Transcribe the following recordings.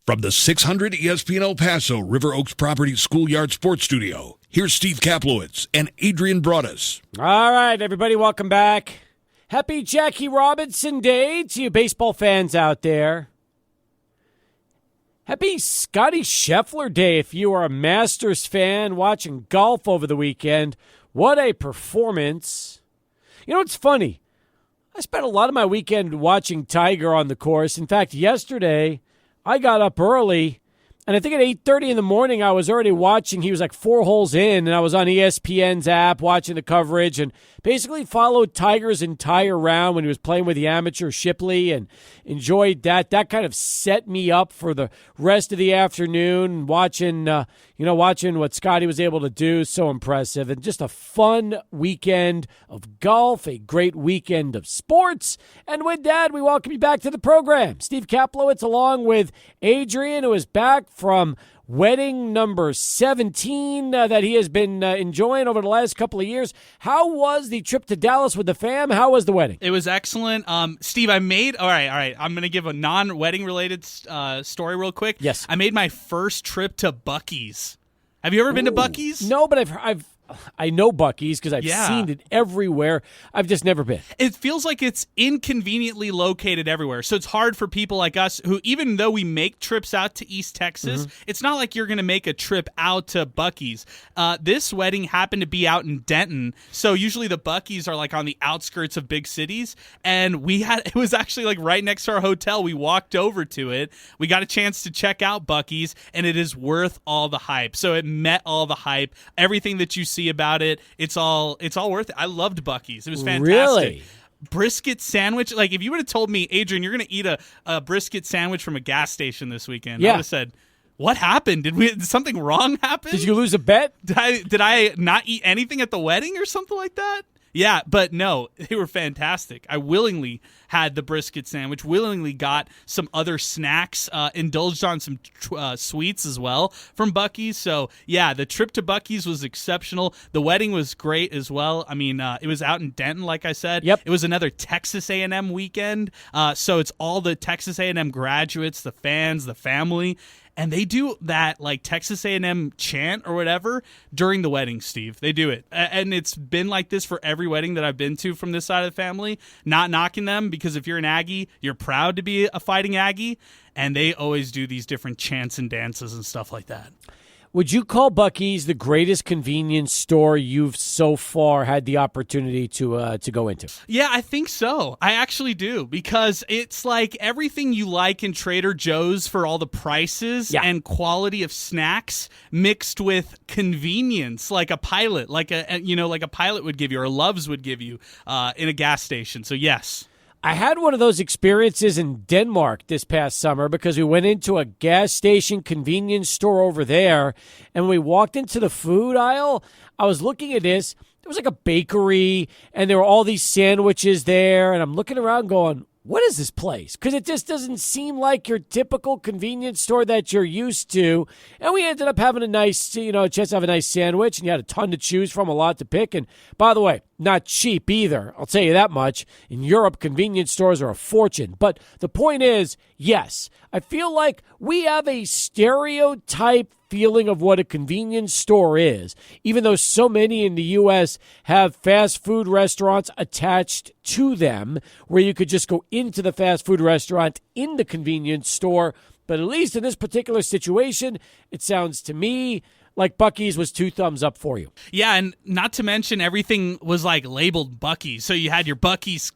From the 600 ESPN El Paso River Oaks Properties Schoolyard Sports Studio, here's Steve Kaplowitz and Adrian Broadus. All right, everybody, welcome back. Happy Jackie Robinson Day to you baseball fans out there. Happy Scotty Scheffler Day if you are a Masters fan watching golf over the weekend. What a performance. You know, it's funny. I spent a lot of my weekend watching Tiger on the course. In fact, yesterday, I got up early, and I think at 8:30 in the morning, I was already watching. He was like 4 holes in, and I was on ESPN's app watching the coverage and basically followed Tiger's entire round when he was playing with the amateur Shipley and enjoyed that. That kind of set me up for the rest of the afternoon, watching what Scotty was able to do. So impressive. And just a fun weekend of golf, a great weekend of sports. And with that, we welcome you back to the program. Steve Kaplowitz along with Adrian, who is back from wedding number 17 that he has been enjoying over the last couple of years. How was the trip to Dallas with the fam? How was the wedding? It was excellent. Steve, all right. I'm going to give a non-wedding related story real quick. Yes. I made my first trip to Buc-ee's. Have you ever been to Buc-ee's? No, but I know Buc-ee's because I've seen it everywhere. I've just never been. It feels like it's inconveniently located everywhere. So it's hard for people like us who, even though we make trips out to East Texas, it's not like you're going to make a trip out to Buc-ee's. This wedding happened to be out in Denton. So usually the Buc-ee's are like on the outskirts of big cities. And it was actually like right next to our hotel. We walked over to it. We got a chance to check out Buc-ee's, and it is worth all the hype. So it met all the hype. Everything that you see about it, it's all worth it. I loved Buc-ee's. It was fantastic. Really? Brisket sandwich. Like, if you would have told me, Adrian, you're going to eat a brisket sandwich from a gas station this weekend, I would have said, what happened? Did something wrong happen? Did you lose a bet? Did I not eat anything at the wedding or something like that? Yeah, but no, they were fantastic. I willingly had the brisket sandwich, willingly got some other snacks, indulged on some sweets as well from Buc-ee's. So, yeah, the trip to Buc-ee's was exceptional. The wedding was great as well. I mean, it was out in Denton, like I said. Yep. It was another Texas A&M weekend. So it's all the Texas A&M graduates, the fans, the family. And they do that like Texas A&M chant or whatever during the wedding, Steve. They do it. And it's been like this for every wedding that I've been to from this side of the family. Not knocking them, because if you're an Aggie, you're proud to be a fighting Aggie. And they always do these different chants and dances and stuff like that. Would you call Buc-ee's the greatest convenience store you've so far had the opportunity to go into? Yeah, I think so. I actually do, because it's like everything you like in Trader Joe's for all the prices and quality of snacks mixed with convenience, like a Pilot, like a Pilot would give you or Love's would give you in a gas station. So yes. I had one of those experiences in Denmark this past summer because we went into a gas station convenience store over there, and when we walked into the food aisle, I was looking at this. There was like a bakery, and there were all these sandwiches there, and I'm looking around going, what is this place? Because it just doesn't seem like your typical convenience store that you're used to. And we ended up having a nice, chance to have a nice sandwich, and you had a ton to choose from, a lot to pick. And by the way, not cheap either. I'll tell you that much. In Europe, convenience stores are a fortune. But the point is, yes, I feel like we have a stereotype feeling of what a convenience store is, even though so many in the U.S. have fast food restaurants attached to them where you could just go into the fast food restaurant in the convenience store. But at least in this particular situation, it sounds to me like Buc-ee's was 2 thumbs up for you. Yeah, and not to mention everything was like labeled Buc-ee's. So you had your Buc-ee's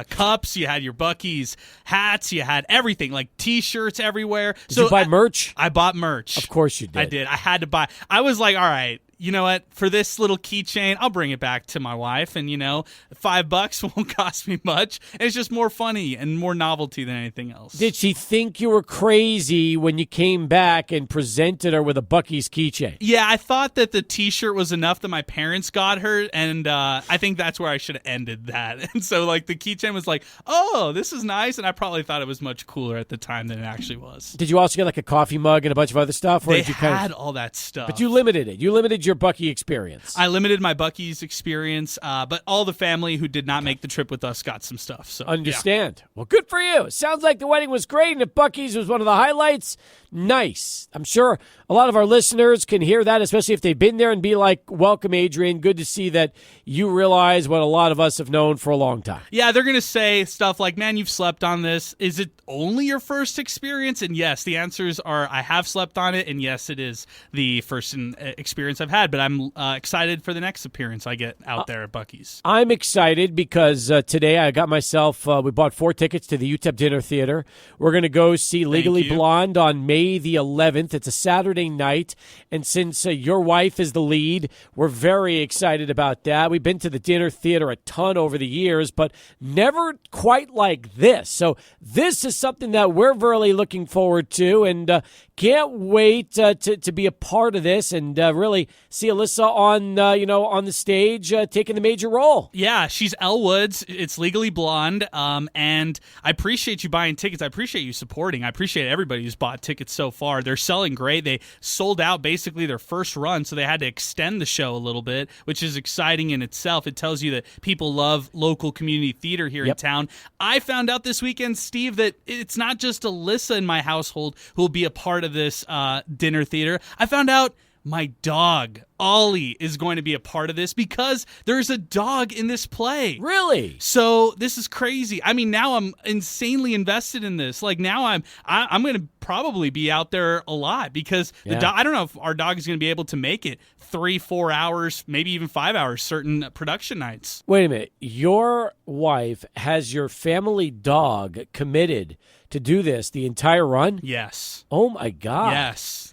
cups, you had your Buc-ee's hats, you had everything, like T-shirts everywhere. Did you buy merch? I bought merch. Of course you did. I did. I had to buy. I was like, all right, you know what? For this little keychain, I'll bring it back to my wife, and $5 won't cost me much. And it's just more funny and more novelty than anything else. Did she think you were crazy when you came back and presented her with a Buc-ee's keychain? Yeah, I thought that the T-shirt was enough that my parents got her, and I think that's where I should have ended that. And so, like, the keychain was like, oh, this is nice, and I probably thought it was much cooler at the time than it actually was. Did you also get like a coffee mug and a bunch of other stuff? Or They did you had all that stuff. But you limited it. You limited your Bucky experience? I limited my Bucky's experience, but all the family who did not make the trip with us got some stuff. So Understand. Yeah. Well, good for you. Sounds like the wedding was great, and if Bucky's was one of the highlights, nice. I'm sure a lot of our listeners can hear that, especially if they've been there, and be like, welcome, Adrian. Good to see that you realize what a lot of us have known for a long time. Yeah, they're going to say stuff like, man, you've slept on this. Is it only your first experience? And yes, the answers are I have slept on it, and yes, it is the first experience I've had, but I'm excited for the next appearance I get out there at Bucky's. I'm excited because today I got myself, we bought 4 tickets to the UTEP Dinner Theater. We're going to go see Legally Blonde on May the 11th. It's a Saturday night, and since your wife is the lead, we're very excited about that. We've been to the dinner theater a ton over the years, but never quite like this. So this is something that we're really looking forward to, and can't wait to be a part of this and really see Alyssa on the stage taking the major role. Yeah, she's Elle Woods. It's Legally Blonde, and I appreciate you buying tickets. I appreciate you supporting. I appreciate everybody who's bought tickets so far. They're selling great. They sold out basically their first run, so they had to extend the show a little bit, which is exciting in itself. It tells you that people love local community theater here in town. I found out this weekend, Steve, that it's not just Alyssa in my household who will be a part of this dinner theater. I found out my dog, Ollie, is going to be a part of this because there's a dog in this play. Really? So this is crazy. I mean, now I'm insanely invested in this. Like now I'm going to probably be out there a lot because the dog, I don't know if our dog is going to be able to make it 3-4 hours, maybe even 5 hours, certain production nights. Wait a minute. Your wife has your family dog committed to do this the entire run? Yes. Oh, my God.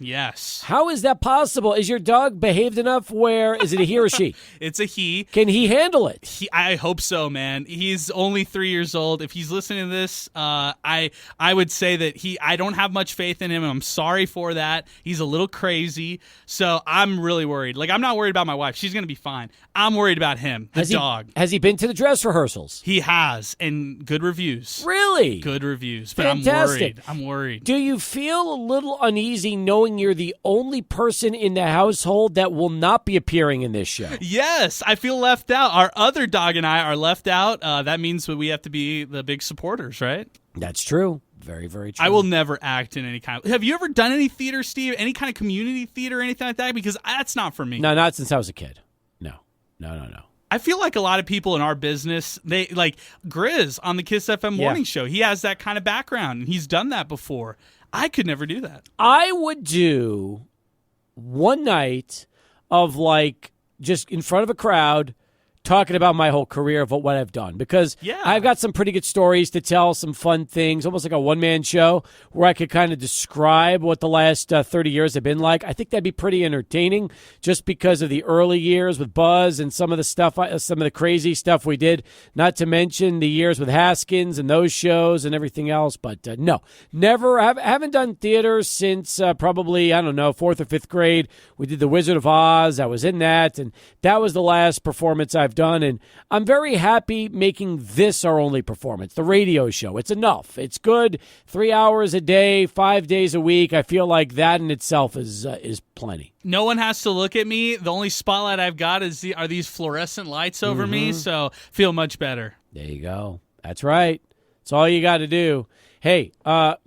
Yes. How is that possible? Is your dog behaved enough where, is it a he or she? It's a he. Can he handle it? I hope so, man. He's only 3 years old. If he's listening to this, I would say that I don't have much faith in him, and I'm sorry for that. He's a little crazy, so I'm really worried. Like, I'm not worried about my wife. She's going to be fine. I'm worried about him, the dog. Has he been to the dress rehearsals? He has, and good reviews. Really? Good reviews, but Fantastic. I'm worried. Do you feel a little uneasy knowing you're the only person in the household that will not be appearing in this show? Yes, I feel left out. Our other dog and I are left out. That means that we have to be the big supporters, right? That's true. Very, very true. I will never act in any kind of... Have you ever done any theater, Steve? Any kind of community theater or anything like that? Because that's not for me. No, not since I was a kid. No. I feel like a lot of people in our business, they like Grizz on the Kiss FM morning show. He has that kind of background, and he's done that before. I could never do that. I would do one night of like just in front of a crowd talking about my whole career of what I've done because I've got some pretty good stories to tell, some fun things, almost like a one-man show where I could kind of describe what the last 30 years have been like. I think that'd be pretty entertaining just because of the early years with Buzz and some of the stuff, some of the crazy stuff we did, not to mention the years with Haskins and those shows and everything else. But no, never, haven't done theater since probably, I don't know, 4th or 5th grade. We did The Wizard of Oz. I was in that, and that was the last performance I've done, and I'm very happy making this our only performance, the radio show. It's enough. It's good. 3 hours a day, 5 days a week. I feel like that in itself is plenty. No one has to look at me. The only spotlight I've got are these fluorescent lights over me, so feel much better. There you go. That's right. That's all you got to do. Hey,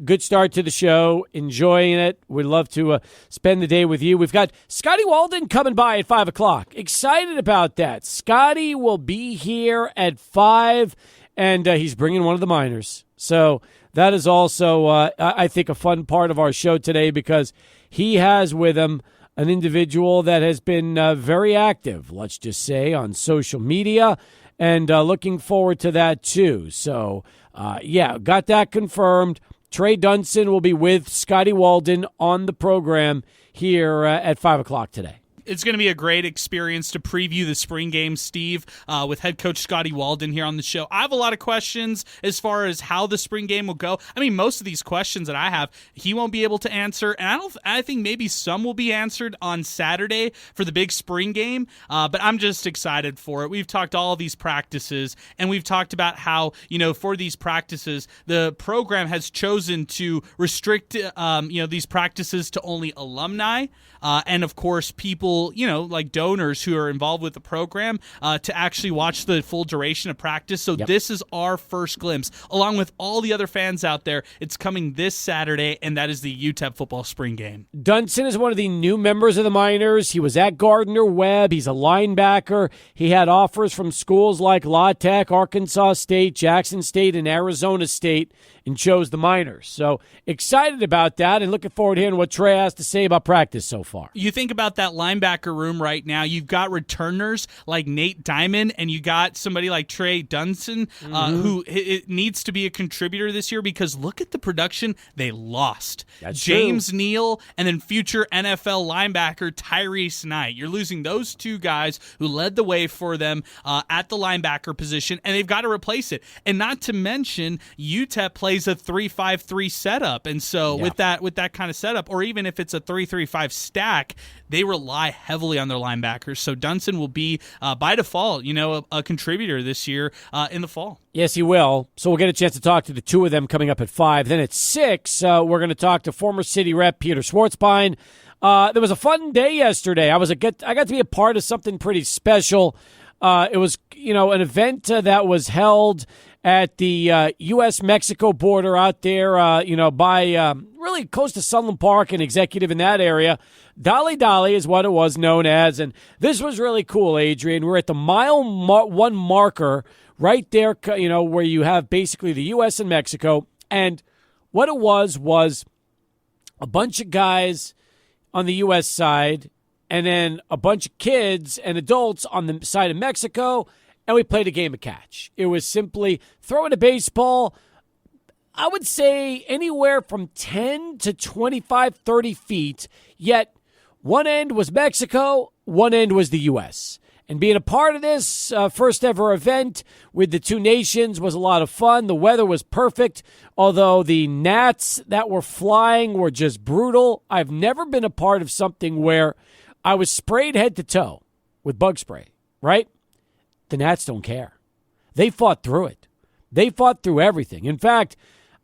good start to the show. Enjoying it. We'd love to spend the day with you. We've got Scotty Walden coming by at 5 o'clock. Excited about that. Scotty will be here at 5, and he's bringing one of the minors. So that is also, I think, a fun part of our show today because he has with him an individual that has been very active, let's just say, on social media, and looking forward to that too. So, got that confirmed. Trey Dunson will be with Scotty Walden on the program here at 5 o'clock today. It's going to be a great experience to preview the spring game, Steve, with head coach Scotty Walden here on the show. I have a lot of questions as far as how the spring game will go. I mean, most of these questions that I have, he won't be able to answer, and I think maybe some will be answered on Saturday for the big spring game, but I'm just excited for it. We've talked all these practices, and we've talked about how, for these practices, the program has chosen to restrict, these practices to only alumni, and, of course, people people, like donors who are involved with the program to actually watch the full duration of practice. So this is our first glimpse. Along with all the other fans out there, it's coming this Saturday, and that is the UTEP football spring game. Dunson is one of the new members of the Miners. He was at Gardner-Webb. He's a linebacker. He had offers from schools like La Tech, Arkansas State, Jackson State, and Arizona State, and chose the Miners. So excited about that and looking forward to hearing what Trey has to say about practice so far. You think about that linebacker room right now. You've got returners like Nate Diamond, and you got somebody like Trey Dunson, who it needs to be a contributor this year, because look at the production they lost. That's James true. Neal and then future NFL linebacker Tyrese Knight. You're losing those two guys who led the way for them at the linebacker position, and they've got to replace it. And not to mention, UTEP plays a 3-5-3 setup, and so with that kind of setup, or even if it's a 3-3-5 stack, they rely heavily on their linebackers. So Dunson will be by default, a contributor this year in the fall. Yes, he will. So we'll get a chance to talk to the two of them coming up at 5. Then at 6, we're going to talk to former city rep Peter Schwartzbein. There was a fun day yesterday. I got to be a part of something pretty special. It was, an event that was held at the U.S.-Mexico border out there, by really close to Sunland Park and Executive in that area. Dolly Dolly is what it was known as, and this was really cool, Adrian. We're at the mile 1 marker right there, where you have basically the U.S. and Mexico, and what it was a bunch of guys on the U.S. side and then a bunch of kids and adults on the side of Mexico, and we played a game of catch. It was simply throwing a baseball, I would say anywhere from 10 to 25, 30 feet, yet one end was Mexico, one end was the U.S. And being a part of this first ever event with the two nations was a lot of fun. The weather was perfect, although the gnats that were flying were just brutal. I've never been a part of something where I was sprayed head to toe with bug spray, right? The gnats don't care. They fought through it. They fought through everything. In fact,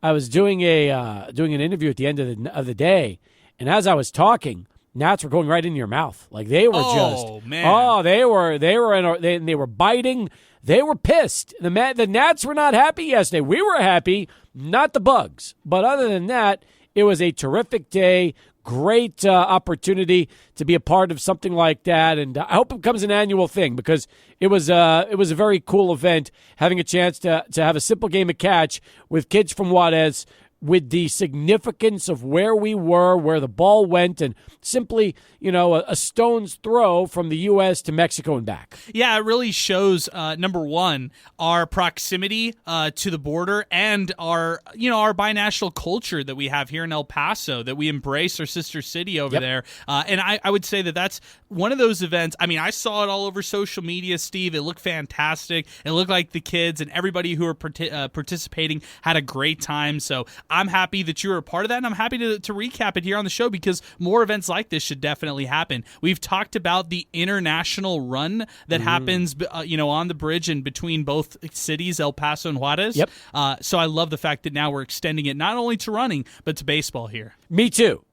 I was doing an interview at the end of the day, and as I was talking, gnats were going right into your mouth. Like they were they were biting. They were pissed. The gnats were not happy yesterday. We were happy, not the bugs. But other than that, it was a terrific day. Great opportunity to be a part of something like that, and I hope it becomes an annual thing because it was a very cool event. Having a chance to have a simple game of catch with kids from Juarez, with the significance of where we were, where the ball went, and simply, a stone's throw from the U.S. to Mexico and back. Yeah, it really shows, number one, our proximity to the border and our binational culture that we have here in El Paso, that we embrace our sister city over there. And I would say that that's one of those events. I mean, I saw it all over social media, Steve. It looked fantastic. It looked like the kids and everybody who were participating had a great time. So I'm happy that you were a part of that, and I'm happy to recap it here on the show because more events like this should definitely happen. We've talked about the international run that happens, on the bridge and between both cities, El Paso and Juarez. Yep. So I love the fact that now we're extending it not only to running, but to baseball here. Me too.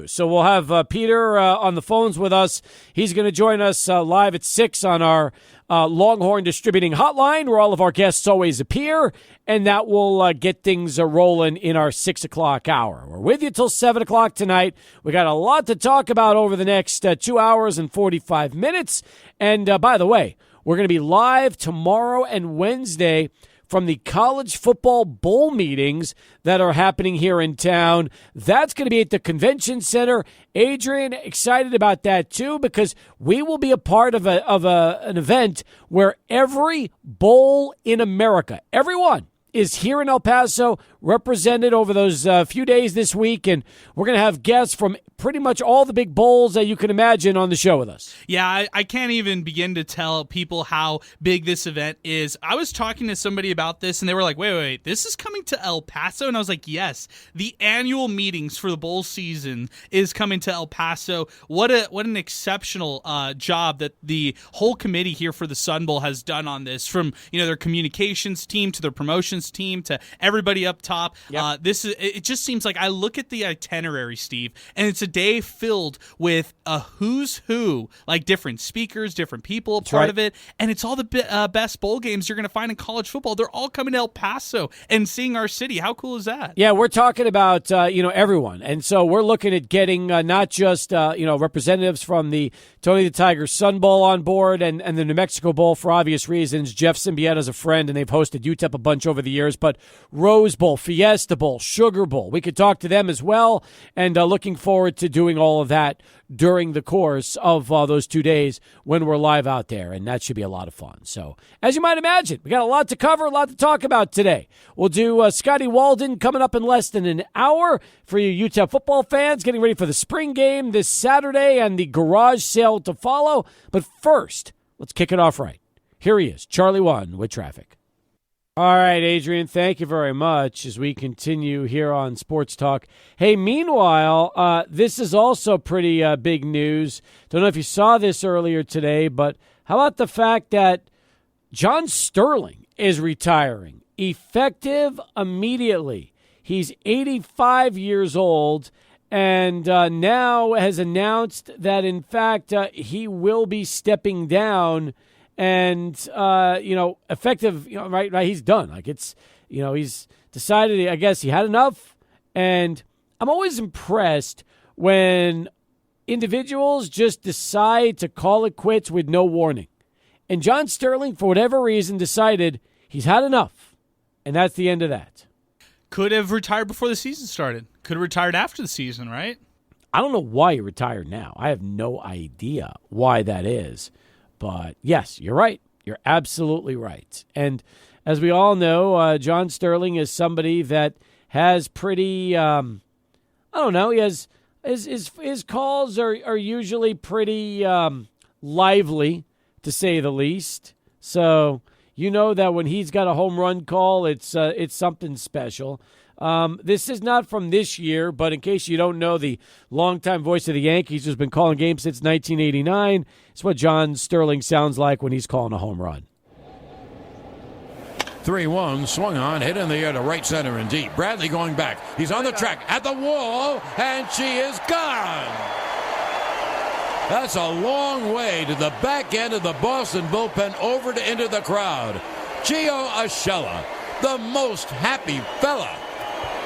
So we'll have Peter on the phones with us. He's going to join us live at 6 on our Longhorn Distributing Hotline, where all of our guests always appear, and that will get things rolling in our 6 o'clock hour. We're with you till 7 o'clock tonight. We got a lot to talk about over the next 2 hours and 45 minutes. And by the way, we're going to be live tomorrow and Wednesday from the college football bowl meetings that are happening here in town. That's going to be at the Convention Center. Adrian, excited about that too, because we will be a part of an event where every bowl in America, everyone, is here in El Paso, represented over those few days this week, and we're going to have guests from pretty much all the big bowls that you can imagine on the show with us. Yeah, I can't even begin to tell people how big this event is. I was talking to somebody about this, and they were like, wait, this is coming to El Paso? And I was like, yes, the annual meetings for the bowl season is coming to El Paso. What an exceptional job that the whole committee here for the Sun Bowl has done on this, from their communications team to their promotions team to everybody up top. top. Yep. It just seems like I look at the itinerary, Steve, and it's a day filled with a who's who, like different speakers, different people, part of it, and it's all the best bowl games you're going to find in college football. They're all coming to El Paso and seeing our city. How cool is that? Yeah, we're talking about everyone, and so we're looking at getting not just representatives from the Tony the Tiger Sun Bowl on board and the New Mexico Bowl for obvious reasons. Jeff Symbietta's a friend, and they've hosted UTEP a bunch over the years, but Rose Bowl, Fiesta Bowl, Sugar Bowl, we could talk to them as well, and looking forward to doing all of that during the course of those 2 days when we're live out there, and that should be a lot of fun. So, as you might imagine, we got a lot to cover, a lot to talk about today. We'll do Scotty Walden coming up in less than an hour for you UTEP football fans, getting ready for the spring game this Saturday and the garage sale to follow. But first, let's kick it off right. Here he is, Charlie One with traffic. All right, Adrian, thank you very much as we continue here on Sports Talk. Hey, meanwhile, this is also pretty big news. Don't know if you saw this earlier today, but how about the fact that John Sterling is retiring, effective immediately. He's 85 years old and now has announced that, in fact, he will be stepping down. And, effective, right, he's done. Like he's decided, I guess he had enough. And I'm always impressed when individuals just decide to call it quits with no warning. And John Sterling, for whatever reason, decided he's had enough. And that's the end of that. Could have retired before the season started. Could have retired after the season, right? I don't know why he retired now. I have no idea why that is. But, yes, you're right. You're absolutely right. And as we all know, John Sterling is somebody that has pretty, he has his calls are usually pretty lively, to say the least. So you know that when he's got a home run call, it's something special. This is not from this year, but in case you don't know, the longtime voice of the Yankees who's been calling games since 1989, it's what John Sterling sounds like when he's calling a home run. 3-1, swung on, hit in the air to right center and deep. Bradley going back. He's on the track at the wall, and she is gone. That's a long way to the back end of the Boston bullpen over to into the crowd. Gio Urshela, the most happy fella.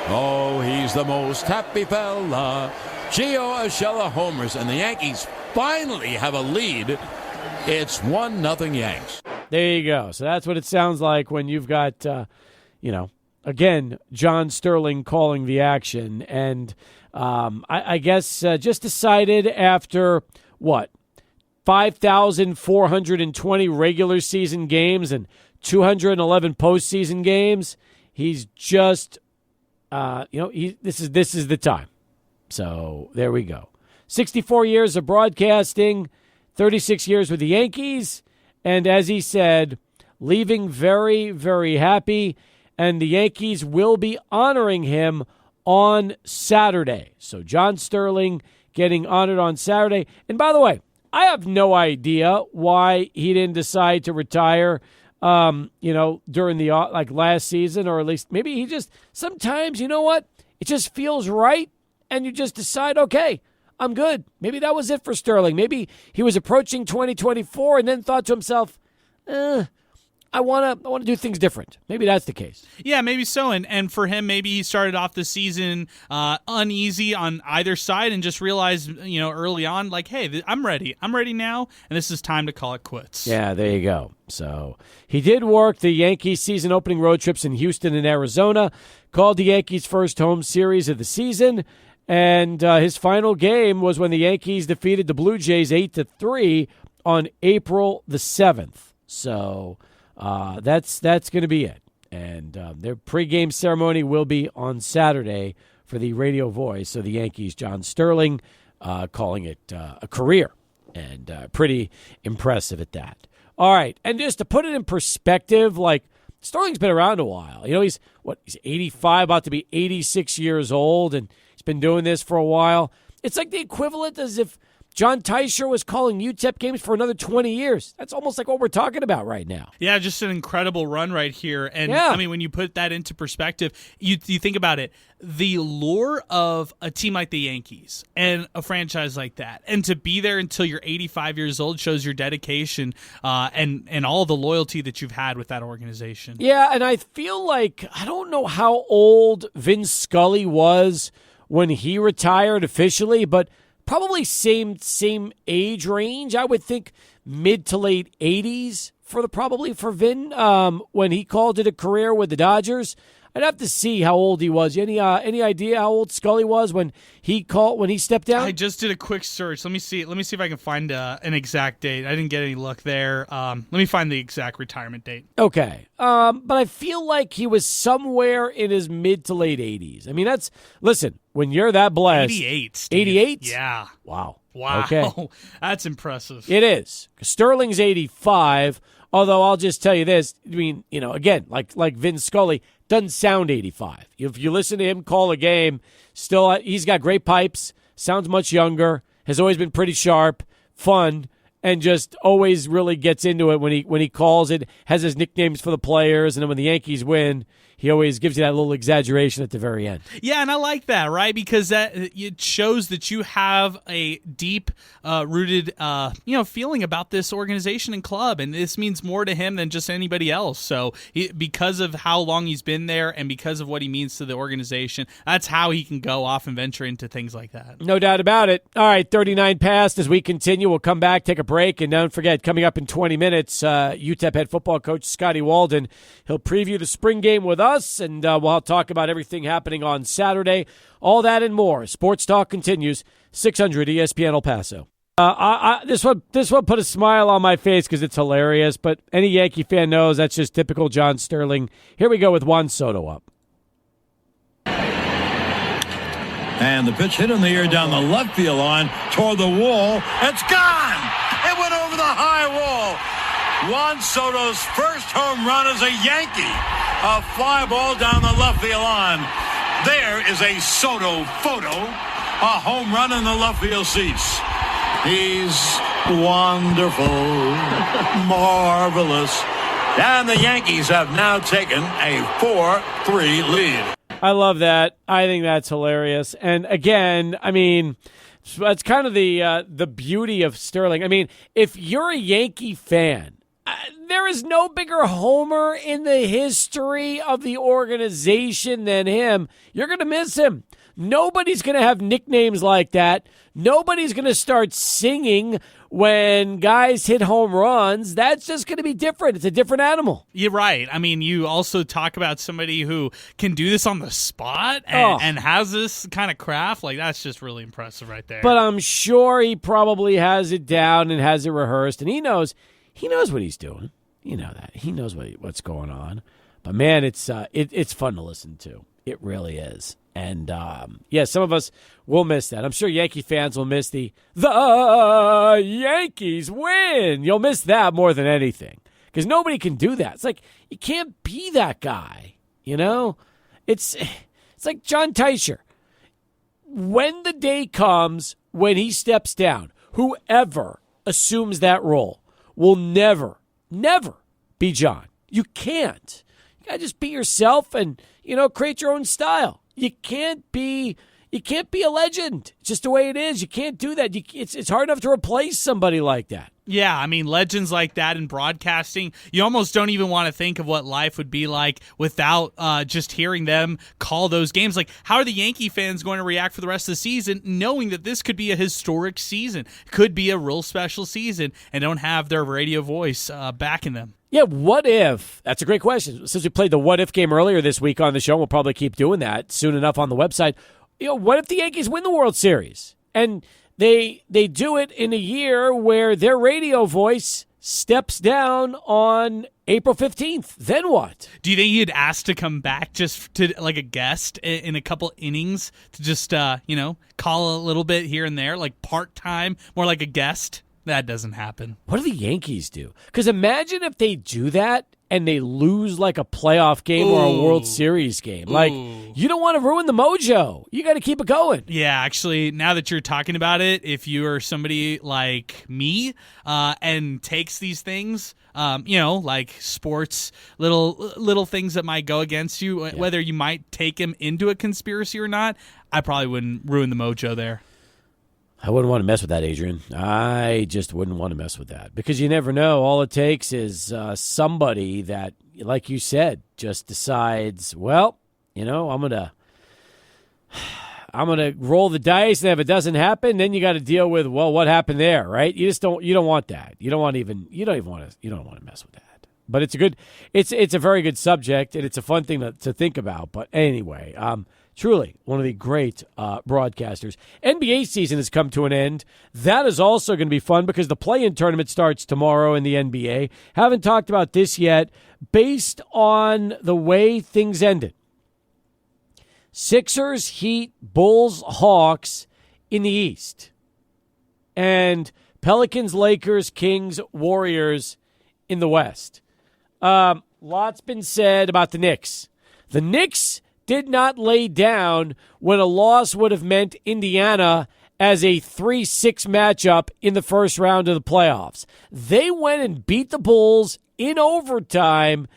Oh, he's the most happy fella. Gio Urshela homers, and the Yankees finally have a lead. It's 1-0 Yanks. There you go. So that's what it sounds like when you've got, again, John Sterling calling the action. And I guess just decided after, 5,420 regular season games and 211 postseason games, he's just, this is the time. So there we go. 64 years of broadcasting, 36 years with the Yankees, and as he said, leaving very, very happy, and the Yankees will be honoring him on Saturday. So John Sterling getting honored on Saturday. And by the way, I have no idea why he didn't decide to retire during the last season, or at least maybe he just, sometimes, you know what? It just feels right, and you just decide, okay, I'm good. Maybe that was it for Sterling. Maybe he was approaching 2024 and then thought to himself, I want to do things different. Maybe that's the case. Yeah, maybe so. And for him, maybe he started off the season uneasy on either side and just realized, early on, like, hey, I'm ready. I'm ready now, and this is time to call it quits. Yeah, there you go. So he did work the Yankees season opening road trips in Houston and Arizona, called the Yankees' first home series of the season, and his final game was when the Yankees defeated the Blue Jays 8-3 on April the 7th. So that's going to be it. And their pregame ceremony will be on Saturday for the radio voice of the Yankees, John Sterling, calling it a career, and pretty impressive at that. All right, and just to put it in perspective, like, Sterling's been around a while. He's 85, about to be 86 years old, and he's been doing this for a while. It's like the equivalent as if John Teicher was calling UTEP games for another 20 years. That's almost like what we're talking about right now. Yeah, just an incredible run right here. And, Yeah. I mean, when you put that into perspective, you think about it, the lure of a team like the Yankees and a franchise like that, and to be there until you're 85 years old shows your dedication and all the loyalty that you've had with that organization. Yeah, and I feel like, I don't know how old Vince Scully was when he retired officially, but probably same age range. I would think mid to late 80s for Vin when he called it a career with the Dodgers. I'd have to see how old he was. Any idea how old Scully was when he stepped down? I just did a quick search. Let me see if I can find an exact date. I didn't get any luck there. Let me find the exact retirement date. Okay. But I feel like he was somewhere in his mid to late 80s. I mean, listen, when you're that blessed. 88. Steve. 88? Yeah. Wow. Okay. Okay. That's impressive. It is. Sterling's 85, although I'll just tell you this. I mean, again, like Vince Scully, doesn't sound 85. If you listen to him call a game, still he's got great pipes, sounds much younger, has always been pretty sharp, fun, and just always really gets into it when he calls it, has his nicknames for the players, and then when the Yankees win, he always gives you that little exaggeration at the very end. Yeah, and I like that, right? Because that it shows that you have a deep rooted feeling about this organization and club, and this means more to him than just anybody else. So because of how long he's been there and because of what he means to the organization, that's how he can go off and venture into things like that. No doubt about it. All right, 39 past. As we continue, we'll come back, take a break, and don't forget, coming up in 20 minutes, UTEP head football coach Scotty Walden. He'll preview the spring game with us, and we'll talk about everything happening on Saturday. All that and more. Sports Talk continues. 600 ESPN El Paso. This one put a smile on my face because it's hilarious, but any Yankee fan knows that's just typical John Sterling. Here we go with Juan Soto up. And the pitch hit in the air down the left field line toward the wall. It's gone! It went over the high wall. Juan Soto's first home run as a Yankee. A fly ball down the left field line. There is a Soto photo. A home run in the left field seats. He's wonderful, marvelous. And the Yankees have now taken a 4-3 lead. I love that. I think that's hilarious. And again, I mean, that's kind of the beauty of Sterling. I mean, if you're a Yankee fan, there is no bigger homer in the history of the organization than him. You're going to miss him. Nobody's going to have nicknames like that. Nobody's going to start singing when guys hit home runs. That's just going to be different. It's a different animal. You're right. I mean, you also talk about somebody who can do this on the spot and has this kind of craft. Like, that's just really impressive right there. But I'm sure he probably has it down and has it rehearsed, and he knows what he's doing. You know that. He knows what's going on. But, man, it's fun to listen to. It really is. And, some of us will miss that. I'm sure Yankee fans will miss the Yankees win. You'll miss that more than anything because nobody can do that. It's like you can't be that guy, you know? It's like John Teicher. When the day comes when he steps down, whoever assumes that role will never be John. You can't. You got to just be yourself and, create your own style. You can't be a legend. It's just the way it is. You can't do that. It's hard enough to replace somebody like that. Yeah, I mean, legends like that in broadcasting, you almost don't even want to think of what life would be like without just hearing them call those games. Like, how are the Yankee fans going to react for the rest of the season knowing that this could be a historic season, could be a real special season, and don't have their radio voice backing them? Yeah, what if? That's a great question. Since we played the what if game earlier this week on the show, we'll probably keep doing that soon enough on the website. What if the Yankees win the World Series? And they do it in a year where their radio voice steps down on April 15th. Then what? Do you think he'd ask to come back just to like a guest in a couple innings to just, call a little bit here and there, like part-time, more like a guest? That doesn't happen. What do the Yankees do? Because imagine if they do that and they lose like a playoff game or a World Series game. Like, you don't want to ruin the mojo. You got to keep it going. Yeah, actually, now that you're talking about it, if you are somebody like me and takes these things, like sports, little things that might go against you, whether you might take them into a conspiracy or not, I probably wouldn't ruin the mojo there. I wouldn't want to mess with that, Adrian. I just wouldn't want to mess with that because you never know. All it takes is somebody that, like you said, just decides, well, I'm gonna roll the dice, and if it doesn't happen, then you got to deal with, well, what happened there, right? You don't want that. You don't want to mess with that. But it's a very good subject, and it's a fun thing to think about. But anyway, truly one of the great broadcasters. NBA season has come to an end. That is also going to be fun because the play-in tournament starts tomorrow in the NBA. Haven't talked about this yet. Based on the way things ended, Sixers, Heat, Bulls, Hawks in the East, and Pelicans, Lakers, Kings, Warriors in the West. Lots been said about the Knicks. The Knicks did not lay down when a loss would have meant Indiana as a 3-6 matchup in the first round of the playoffs. They went and beat the Bulls in overtime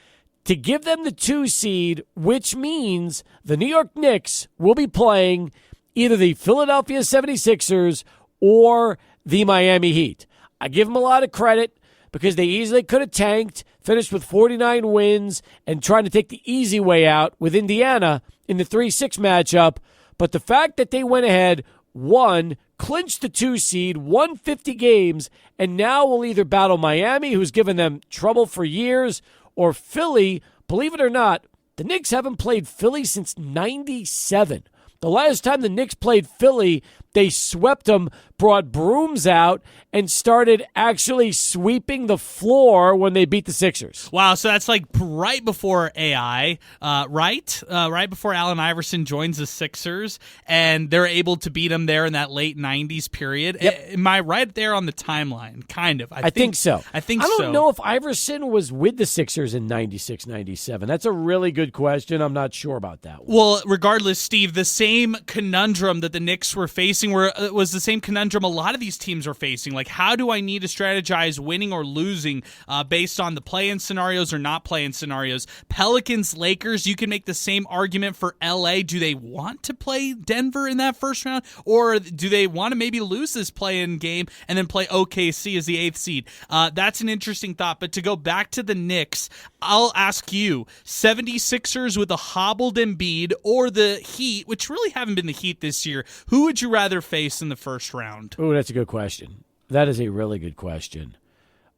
to give them the 2 seed, which means the New York Knicks will be playing either the Philadelphia 76ers or the Miami Heat. I give them a lot of credit because they easily could have tanked, finished with 49 wins, and trying to take the easy way out with Indiana in the 3-6 matchup. But the fact that they went ahead, won, clinched the 2 seed, won 50 games, and now will either battle Miami, who's given them trouble for years, or Philly. Believe it or not, the Knicks haven't played Philly since 97. The last time the Knicks played Philly, they swept them, brought brooms out, and started actually sweeping the floor when they beat the Sixers. Wow, so that's like right before AI, right? Right before Allen Iverson joins the Sixers, and they're able to beat them there in that late 90s period. Yep. Am I right there on the timeline? Kind of. I think so. I think so. I don't so. know if Iverson was with the Sixers in 96, 97. That's a really good question. I'm not sure about that one. Well, regardless, Steve, the same conundrum that the Knicks were facing was the same conundrum a lot of these teams are facing. Like, how do I need to strategize winning or losing based on the play-in scenarios or not play-in scenarios? Pelicans, Lakers, you can make the same argument for LA. Do they want to play Denver in that first round? Or do they want to maybe lose this play-in game and then play OKC as the 8th seed? That's an interesting thought. But to go back to the Knicks, I'll ask you, 76ers with a hobbled Embiid or the Heat, which really haven't been the Heat this year, who would you rather face in the first round? Oh, that's a good question. That is a really good question.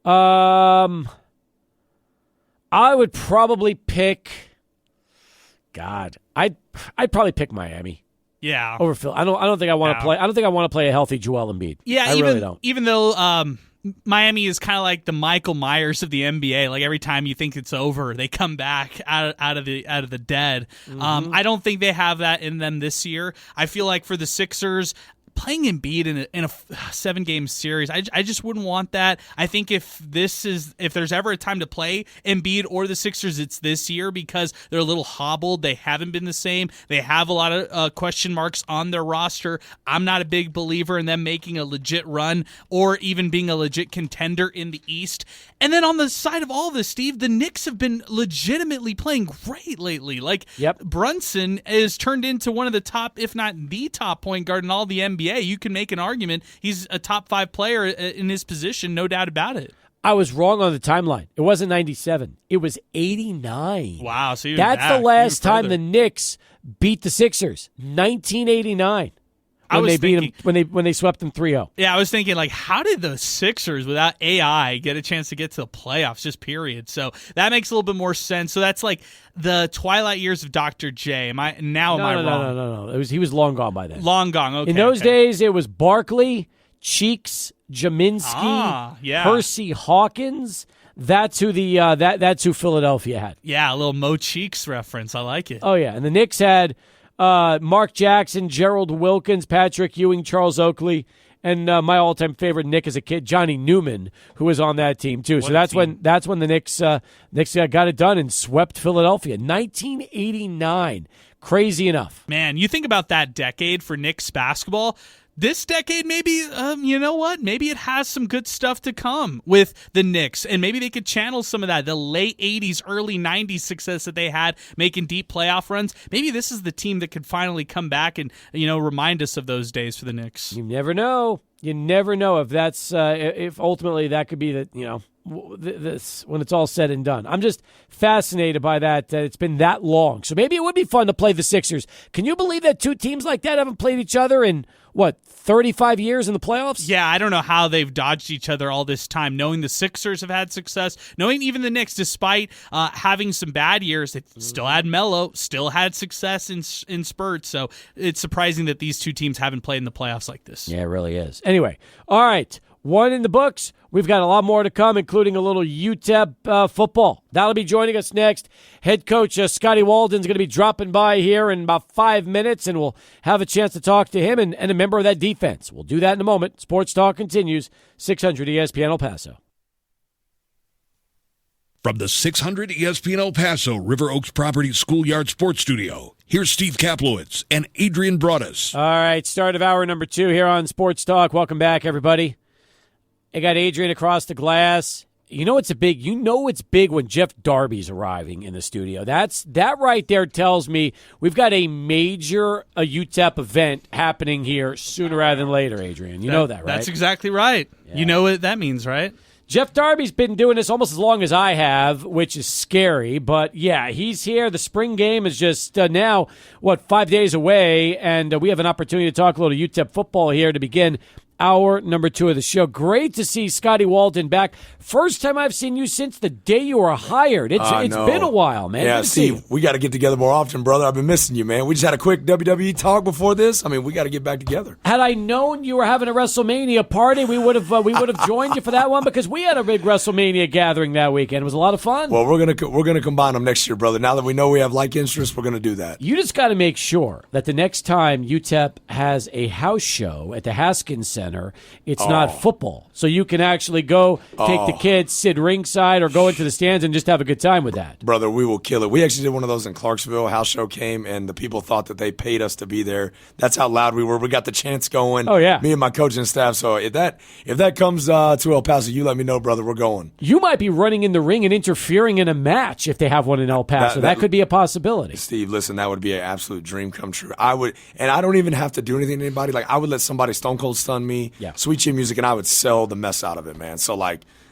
I would probably pick. God, I'd probably pick Miami. Yeah. Over Phil. I don't think I want to play. I don't think I want to play a healthy Joel Embiid. Yeah, I really don't. Even though Miami is kind of like the Michael Myers of the NBA. Like, every time you think it's over, they come back out of the dead. Mm-hmm. I don't think they have that in them this year. I feel like for the Sixers, playing Embiid in a 7-game series, I just wouldn't want that. I think if there's ever a time to play Embiid or the Sixers, it's this year because they're a little hobbled. They haven't been the same. They have a lot of question marks on their roster. I'm not a big believer in them making a legit run or even being a legit contender in the East. And then on the side of all this, Steve, the Knicks have been legitimately playing great lately. Like, Brunson is turned into one of the top, if not the top point guard in all the NBA. You can make an argument he's a top 5 player in his position, no doubt about it. I was wrong on the timeline. It wasn't 97. It was 89. Wow. So that's the last time the Knicks beat the Sixers. 1989. When they swept them 3-0. Yeah, I was thinking, like, how did the Sixers without AI get a chance to get to the playoffs, just period? So that makes a little bit more sense. So that's like the twilight years of Dr. J. Am I wrong? No. He was long gone by then. Long gone. Okay. In those days, it was Barkley, Cheeks, Jaminski, Percy Hawkins. That's who that's who Philadelphia had. Yeah, a little Mo Cheeks reference. I like it. Oh yeah, and the Knicks had Mark Jackson, Gerald Wilkins, Patrick Ewing, Charles Oakley, And my all-time favorite Knick as a kid, Johnny Newman, who was on that team too. So that's when the Knicks got it done and swept Philadelphia, 1989. Crazy enough. Man, you think about that decade for Knicks basketball. This decade, maybe, you know what? Maybe it has some good stuff to come with the Knicks, and maybe they could channel some of that, the late 80s, early 90s success that they had making deep playoff runs. Maybe this is the team that could finally come back and, remind us of those days for the Knicks. You never know. You never know if that's if ultimately that could be this when it's all said and done. I'm just fascinated by that. It's been that long. So maybe it would be fun to play the Sixers. Can you believe that two teams like that haven't played each other in, 35 years in the playoffs? Yeah, I don't know how they've dodged each other all this time, knowing the Sixers have had success, knowing even the Knicks, despite having some bad years, they still had Melo, still had success in spurts. So it's surprising that these two teams haven't played in the playoffs like this. Yeah, it really is. Anyway, all right. One in the books. We've got a lot more to come, including a little UTEP football. That'll be joining us next. Head coach Scotty Walden's going to be dropping by here in about 5 minutes, and we'll have a chance to talk to him and a member of that defense. We'll do that in a moment. Sports Talk continues. 600 ESPN El Paso. From the 600 ESPN El Paso River Oaks Properties Schoolyard Sports Studio, here's Steve Kaplowitz and Adrian Broadus. All right, start of hour number 2 here on Sports Talk. Welcome back, everybody. I got Adrian across the glass. It's big when Jeff Darby's arriving in the studio. That right there tells me we've got a major UTEP event happening here sooner rather than later, Adrian. You know that, right? That's exactly right. Yeah. You know what that means, right? Jeff Darby's been doing this almost as long as I have, which is scary. But, yeah, he's here. The spring game is just now, 5 days away, and we have an opportunity to talk a little UTEP football here to begin hour number 2 of the show. Great to see Scotty Walden back. First time I've seen you since the day you were hired. It's been a while, man. Yeah, Steve, we got to get together more often, brother. I've been missing you, man. We just had a quick WWE talk before this. I mean, we got to get back together. Had I known you were having a WrestleMania party, we would have joined you for that one because we had a big WrestleMania gathering that weekend. It was a lot of fun. Well, we're gonna combine them next year, brother. Now that we know we have like interests, we're gonna do that. You just got to make sure that the next time UTEP has a house show at the Haskins Center, it's not football. So you can actually go take the kids, sit ringside, or go into the stands and just have a good time with that. Brother, we will kill it. We actually did one of those in Clarksville. House show came, and the people thought that they paid us to be there. That's how loud we were. We got the chants going. Oh, yeah. Me and my coaching staff. So if that comes to El Paso, you let me know, brother. We're going. You might be running in the ring and interfering in a match if they have one in El Paso. That could be a possibility. Steve, listen, that would be an absolute dream come true. I would, and I don't even have to do anything to anybody. Like, I would let somebody Stone Cold stun me. Yeah. Sweet Chin Music, and I would sell the mess out of it, man. So,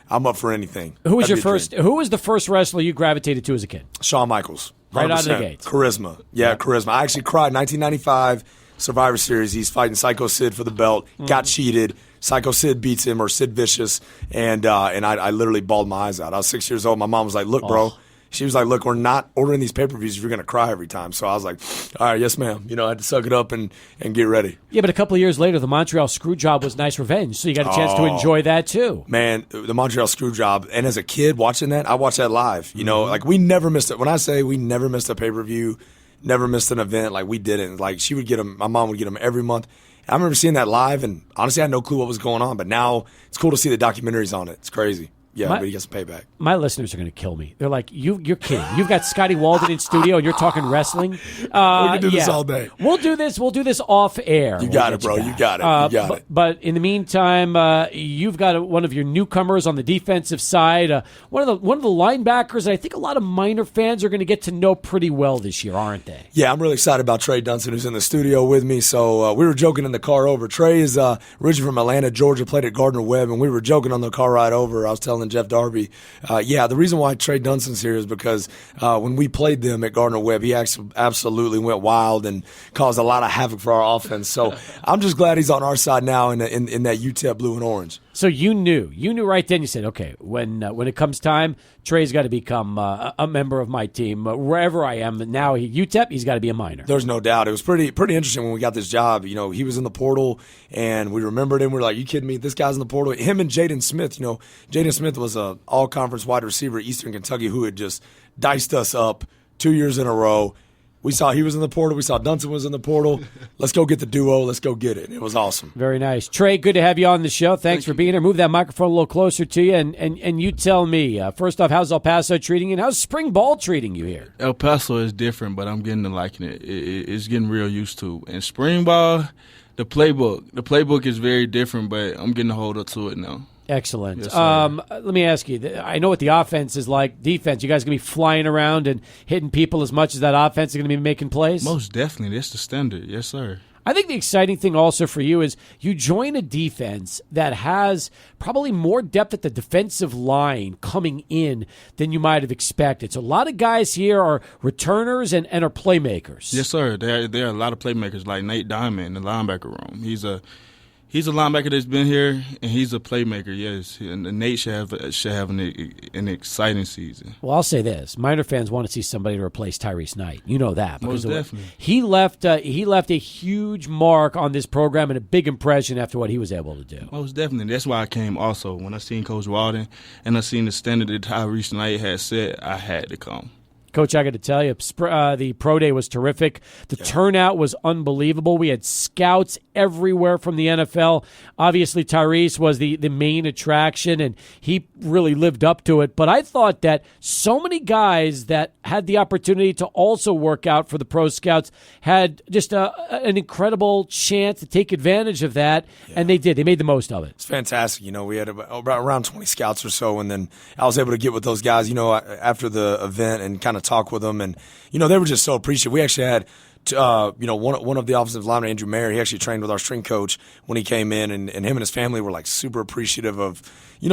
I'm up for anything. Who was the first wrestler you gravitated to as a kid? Shawn Michaels. 100%. Right out of the gates. Charisma. Yeah, charisma. I actually cried. 1995 Survivor Series. He's fighting Psycho Sid for the belt. Got cheated. Psycho Sid beats him, or Sid Vicious, and I literally bawled my eyes out. I was 6 years old. My mom was like, "Look, bro." She was like, "Look, we're not ordering these pay-per-views if you're going to cry every time." So I was like, "All right, yes, ma'am." I had to suck it up and get ready. Yeah, but a couple of years later, the Montreal Screwjob was nice revenge, so you got a chance to enjoy that too. Man, the Montreal Screwjob, and as a kid watching that, I watched that live. We never missed it. When I say we never missed a pay-per-view, never missed an event, we didn't. She would get them, my mom would get them every month. I remember seeing that live, and honestly, I had no clue what was going on, but now it's cool to see the documentaries on it. It's crazy. Yeah, but he gets some payback. My listeners are going to kill me. They're like, you're kidding. You've got Scotty Walden in studio and you're talking wrestling? We can do this all day. We'll do this off air. You got it, bro. You got it. But in the meantime, you've got one of your newcomers on the defensive side, one of the linebackers that I think a lot of Miner fans are going to get to know pretty well this year, aren't they? Yeah, I'm really excited about Trey Dunson, who's in the studio with me. So we were joking in the car over. Trey is originally from Atlanta, Georgia, played at Gardner-Webb, and we were joking on the car ride over. I was telling Jeff Darby, the reason why Trey Dunson's here is because when we played them at Gardner-Webb, he absolutely went wild and caused a lot of havoc for our offense. So I'm just glad he's on our side now in that UTEP blue and orange. So you knew right then. You said, okay, when it comes time, Trey's got to become a member of my team wherever I am. Now UTEP, he's got to be a Miner. There's no doubt. It was pretty interesting when we got this job. He was in the portal, and we remembered him. We were like, "You kidding me? This guy's in the portal." Him and Jaden Smith. Jaden Smith was a all-conference wide receiver at Eastern Kentucky who had just diced us up 2 years in a row. We saw he was in the portal. We saw Dunson was in the portal. Let's go get the duo. Let's go get it. It was awesome. Very nice. Trey, good to have you on the show. Thanks for being here. Move that microphone a little closer to you, and you tell me, first off, how's El Paso treating you, and how's spring ball treating you here? El Paso is different, but I'm getting to liking it. It's getting real used to. And spring ball, the playbook is very different, but I'm getting a hold up to it now. Excellent. Yes, sir. Let me ask you, I know what the offense is like. Defense, you guys going to be flying around and hitting people as much as that offense is going to be making plays? Most definitely. That's the standard. Yes, sir. I think the exciting thing also for you is you join a defense that has probably more depth at the defensive line coming in than you might have expected. So a lot of guys here are returners and are playmakers. Yes, sir. There are a lot of playmakers like Nate Diamond in the linebacker room. He's a linebacker that's been here, and he's a playmaker, yes. And Nate should have an exciting season. Well, I'll say this. Miner fans want to see somebody to replace Tyrese Knight. You know that. Most definitely. He left a huge mark on this program and a big impression after what he was able to do. Most definitely. That's why I came also. When I seen Coach Walden and I seen the standard that Tyrese Knight had set, I had to come. Coach, I got to tell you, the pro day was terrific. The turnout was unbelievable. We had scouts everywhere from the NFL. Obviously, Tyrese was the main attraction, and he really lived up to it. But I thought that so many guys that had the opportunity to also work out for the pro scouts had just an incredible chance to take advantage of that, and they did. They made the most of it. It's fantastic. We had about around 20 scouts or so, and then I was able to get with those guys, after the event and kind of talk with them, and they were just so appreciative. We actually had one of the offensive linemen, Andrew Mayer, he actually trained with our string coach when he came in, and him and his family were like super appreciative of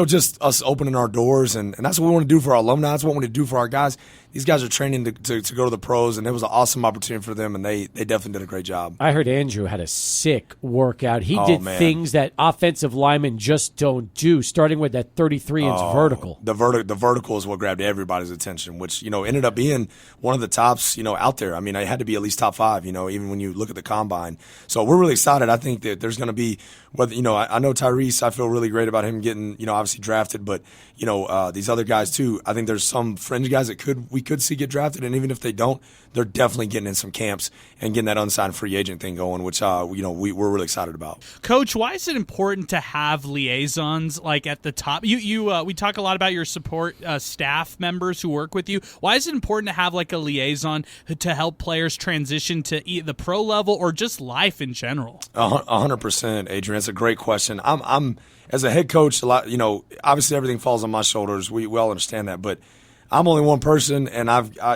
just us opening our doors, and that's what we want to do for our alumni. That's what we want to do for our guys. These guys are training to go to the pros, and it was an awesome opportunity for them, and they definitely did a great job. I heard Andrew had a sick workout. He did things that offensive linemen just don't do, starting with that 33-inch vertical. The vertical is what grabbed everybody's attention, which ended up being one of the tops out there. I mean, I had to be at least top 5, even when you look at the combine. So we're really excited. I think that there's going to be whether I know Tyrese. I feel really great about him getting obviously drafted, but these other guys too. I think there's some fringe guys that we could see get drafted, and even if they don't, they're definitely getting in some camps and getting that unsigned free agent thing going, which we're really excited about. Coach, why is it important to have liaisons like at the top? We talk a lot about your support staff members who work with you. Why is it important to have like a liaison to help players transition to the pro level or just life in general? 100%, Adrian. That's a great question. I'm as a head coach, a lot. Obviously everything falls on my shoulders. We all understand that, but I'm only one person, and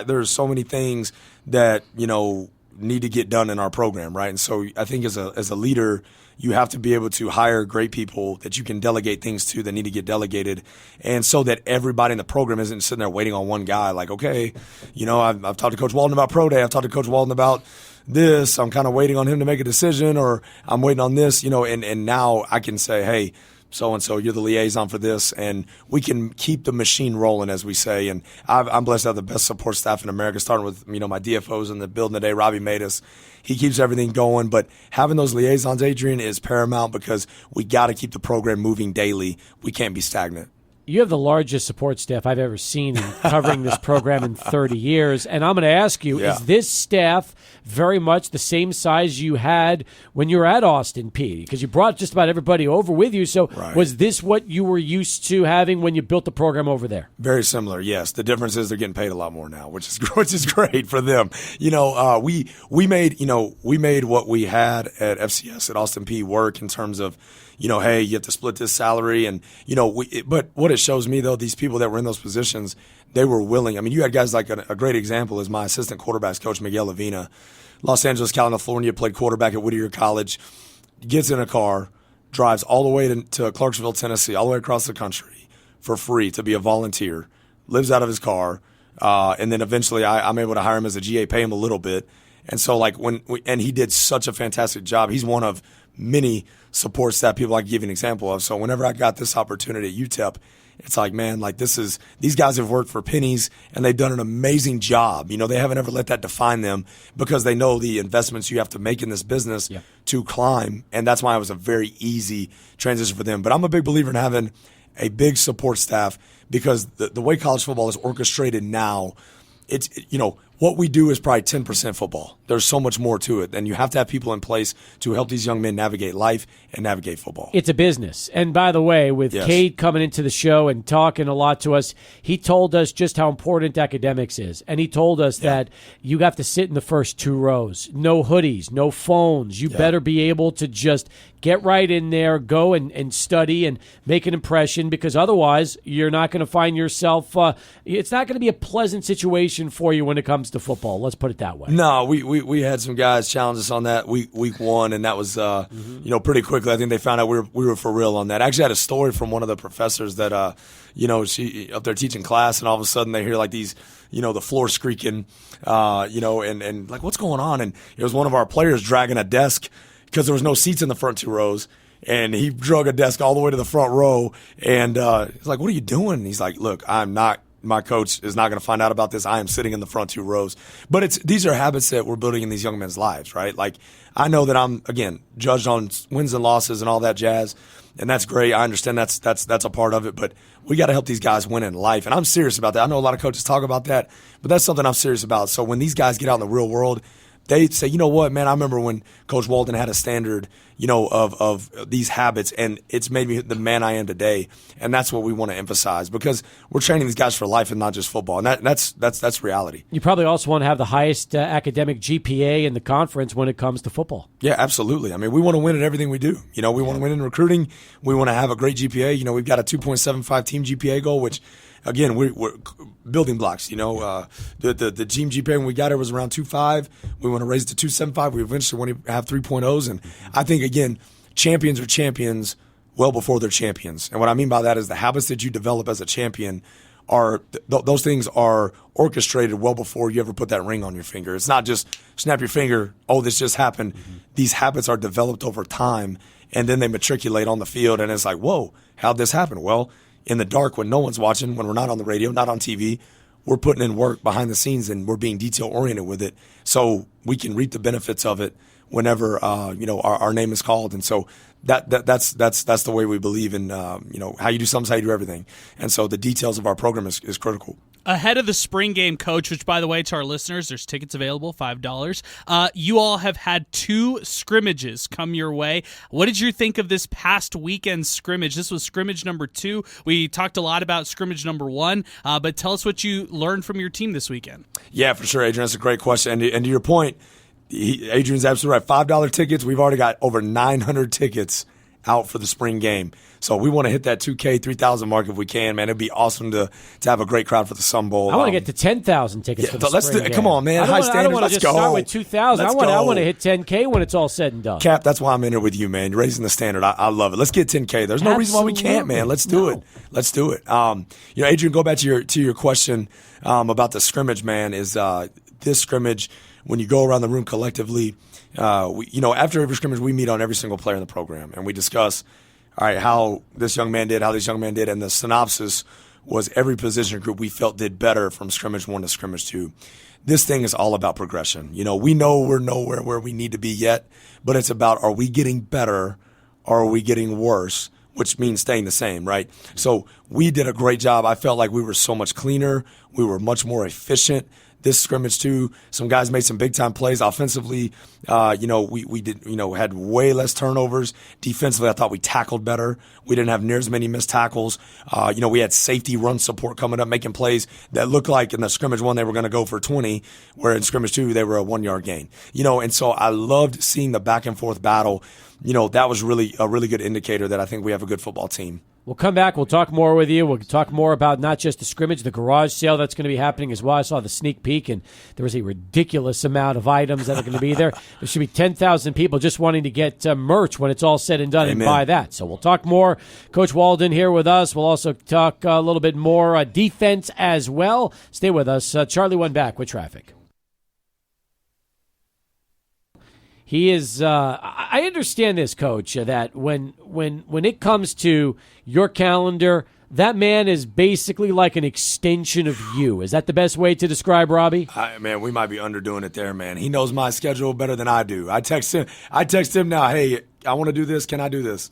there's so many things that need to get done in our program, right? And so I think as a leader, you have to be able to hire great people that you can delegate things to that need to get delegated, and so that everybody in the program isn't sitting there waiting on one guy. Like, okay, I've talked to Coach Walden about Pro Day. I've talked to Coach Walden about this. I'm kind of waiting on him to make a decision, or I'm waiting on this, and now I can say, hey, so-and-so, you're the liaison for this, and we can keep the machine rolling, as we say. And I'm blessed to have the best support staff in America, starting with, my DFOs in the building today, Robbie Matus. He keeps everything going, but having those liaisons, Adrian, is paramount because we got to keep the program moving daily. We can't be stagnant. You have the largest support staff I've ever seen in covering this program in 30 years. And I'm going to ask you, is this staff very much the same size you had when you were at Austin Peay? Because you brought just about everybody over with you. So was this what you were used to having when you built the program over there? Very similar, yes. The difference is they're getting paid a lot more now, which is great for them. We made what we had at FCS at Austin Peay work in terms of hey, you have to split this salary. And, but what it shows me, though, these people that were in those positions, they were willing. I mean, you had guys like a great example is my assistant quarterbacks coach, Miguel Avina, Los Angeles, California, played quarterback at Whittier College, gets in a car, drives all the way to Clarksville, Tennessee, all the way across the country for free to be a volunteer, lives out of his car, and then eventually I'm able to hire him as a GA, pay him a little bit. And so, and he did such a fantastic job. He's one of many support staff people I can give you an example of. So whenever I got this opportunity at UTEP, it's like, man, these guys have worked for pennies and they've done an amazing job. They haven't ever let that define them because they know the investments you have to make in this business to climb. And that's why it was a very easy transition for them. But I'm a big believer in having a big support staff because the way college football is orchestrated now, it's, What we do is probably 10% football. There's so much more to it, and you have to have people in place to help these young men navigate life and navigate football. It's a business. And by the way, with Cade coming into the show and talking a lot to us, he told us just how important academics is. And he told us that you have to sit in the first 2 rows. No hoodies, no phones. You better be able to just get right in there, go and study and make an impression, because otherwise you're not going to find yourself it's not going to be a pleasant situation for you when it comes to football. Let's put it that way. No, we had some guys challenge us on that week 1, and that was pretty quickly. I think they found out we were for real on that. I actually had a story from one of the professors that she up there teaching class, and all of a sudden they hear like these the floor squeaking, and like, what's going on? And it was one of our players dragging a desk because there was no seats in the front 2 rows. And he drug a desk all the way to the front row. And he's like, what are you doing? And he's like, look, my coach is not going to find out about this. I am sitting in the front 2 rows. But these are habits that we're building in these young men's lives, right? Like, I know that I'm, again, judged on wins and losses and all that jazz. And that's great. I understand that's a part of it. But we got to help these guys win in life. And I'm serious about that. I know a lot of coaches talk about that. But that's something I'm serious about. So when these guys get out in the real world, they say, you know what, man, I remember when Coach Walden had a standard, of these habits, and it's made me the man I am today. And that's what we want to emphasize, because we're training these guys for life and not just football. And that's reality. You probably also want to have the highest academic GPA in the conference when it comes to football. Yeah, absolutely. I mean, we want to win at everything we do. We want to win in recruiting. We want to have a great GPA. We've got a 2.75 team GPA goal, which, again, we're building blocks. The team GPA when we got it was around 2.5. We want to raise it to 2.75. We eventually want to have 3.0s. And I think, again, champions are champions well before they're champions. And what I mean by that is the habits that you develop as a champion are those things are orchestrated well before you ever put that ring on your finger. It's not just snap your finger, oh, this just happened. These habits are developed over time, and then they matriculate on the field, and it's like, whoa, how'd this happen? Well, in the dark, when no one's watching, when we're not on the radio, not on TV, we're putting in work behind the scenes, and we're being detail-oriented with it, so we can reap the benefits of it whenever our name is called. And so that's the way we believe in how you do something, how you do everything. And so the details of our program is critical. Ahead of the spring game, Coach, which, by the way, to our listeners, there's tickets available, $5. You all have had 2 scrimmages come your way. What did you think of this past weekend scrimmage? This was scrimmage number 2. We talked a lot about scrimmage number 1, but tell us what you learned from your team this weekend. Yeah, for sure, Adrian. That's a great question. And to your point, Adrian's absolutely right. $5 tickets. We've already got over 900 tickets out for the spring game. So we want to hit that 2K, 3,000 mark if we can, man. It'd be awesome to have a great crowd for the Sun Bowl. I want to get to 10,000 tickets for the spring game. Come on, man. High standards. I don't want to just start with 2,000. I want to hit 10K when it's all said and done. Cap, that's why I'm in here with you, man. You're raising the standard. I love it. Let's get 10K. There's no reason why we can't, man. Let's do it. Let's do it. Adrian, go back to your question about the scrimmage, man. Is this scrimmage, when you go around the room collectively, after every scrimmage, we meet on every single player in the program, and we discuss, all right, how this young man did, and the synopsis was every position group we felt did better from scrimmage 1 to scrimmage 2. This thing is all about progression. We know we're nowhere where we need to be yet, but it's about, are we getting better or are we getting worse, which means staying the same, right? So we did a great job. I felt like we were so much cleaner. We were much more efficient. This scrimmage too, some guys made some big time plays offensively. We did, had way less turnovers. Defensively, I thought we tackled better. We didn't have near as many missed tackles. We had safety run support coming up, making plays that looked like in the scrimmage 1 they were going to go for 20, where in scrimmage 2 they were a 1-yard gain. And so I loved seeing the back and forth battle. That was really a really good indicator that I think we have a good football team. We'll come back. We'll talk more with you. We'll talk more about not just the scrimmage, the garage sale that's going to be happening as well. I saw the sneak peek, and there was a ridiculous amount of items that are going to be there. There should be 10,000 people just wanting to get merch when it's all said and done. Amen. And buy that. So we'll talk more. Coach Walden here with us. We'll also talk a little bit more defense as well. Stay with us. Charlie One back with traffic. He is. I understand this, Coach. That when it comes to your calendar, that man is basically like an extension of you. Is that the best way to describe Robbie? Man, we might be underdoing it there, man. He knows my schedule better than I do. I text him now. Hey, I want to do this. Can I do this?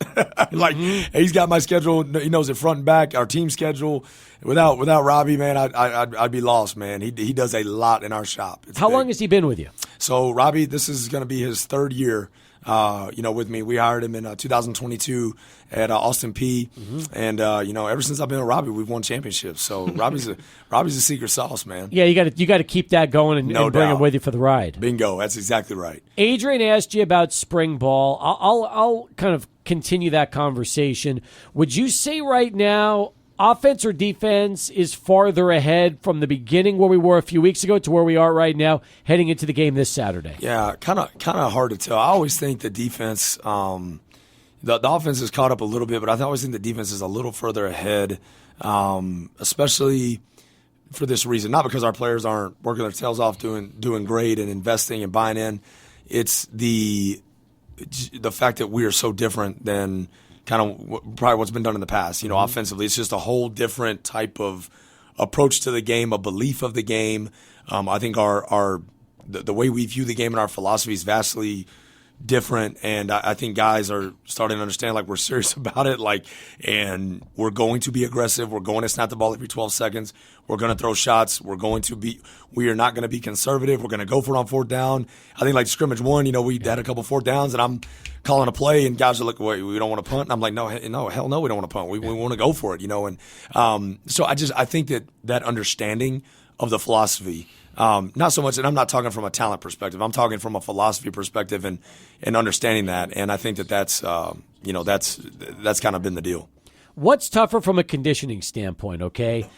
Like, he's got my schedule. He knows it front and back, our team schedule. Without Robbie, man, I'd be lost, man. He does a lot in our shop. It's How big. long has he been with you? So, Robbie, this is going to be his third year, with me. We hired him in 2022 at Austin P. And, ever since I've been with Robbie, we've won championships. So, Robbie's a secret sauce, man. Yeah, you got to keep that going and bring him with you for the ride. Bingo. That's exactly right. Adrian asked you about spring ball. I'll kind of continue that conversation. Would you say right now, offense or defense is farther ahead from the beginning where we were a few weeks ago to where we are right now heading into the game this Saturday? Yeah, kind of hard to tell. I always think the defense, the offense is caught up a little bit, but I always think the defense is a little further ahead, especially for this reason. Not because our players aren't working their tails off doing great and investing and buying in. It's the fact that we are so different than kind of probably what's been done in the past. Offensively, it's just a whole different type of approach to the game, a belief of the game. I think the way we view the game and our philosophy is vastly different, and I think guys are starting to understand, like, we're serious about it, and we're going to be aggressive. We're going to snap the ball every 12 seconds. We're going to throw shots. We are not going to be conservative. We're going to go for it on fourth down. I think, like scrimmage one, we had a couple fourth downs, and I'm calling a play, and guys are like, wait, we don't want to punt? And I'm like, no, hell no, we don't want to punt. We want to go for it, and so I think that understanding of the philosophy, not so much, and I'm not talking from a talent perspective. I'm talking from a philosophy perspective and understanding that, and I think that's kind of been the deal. What's tougher from a conditioning standpoint, okay?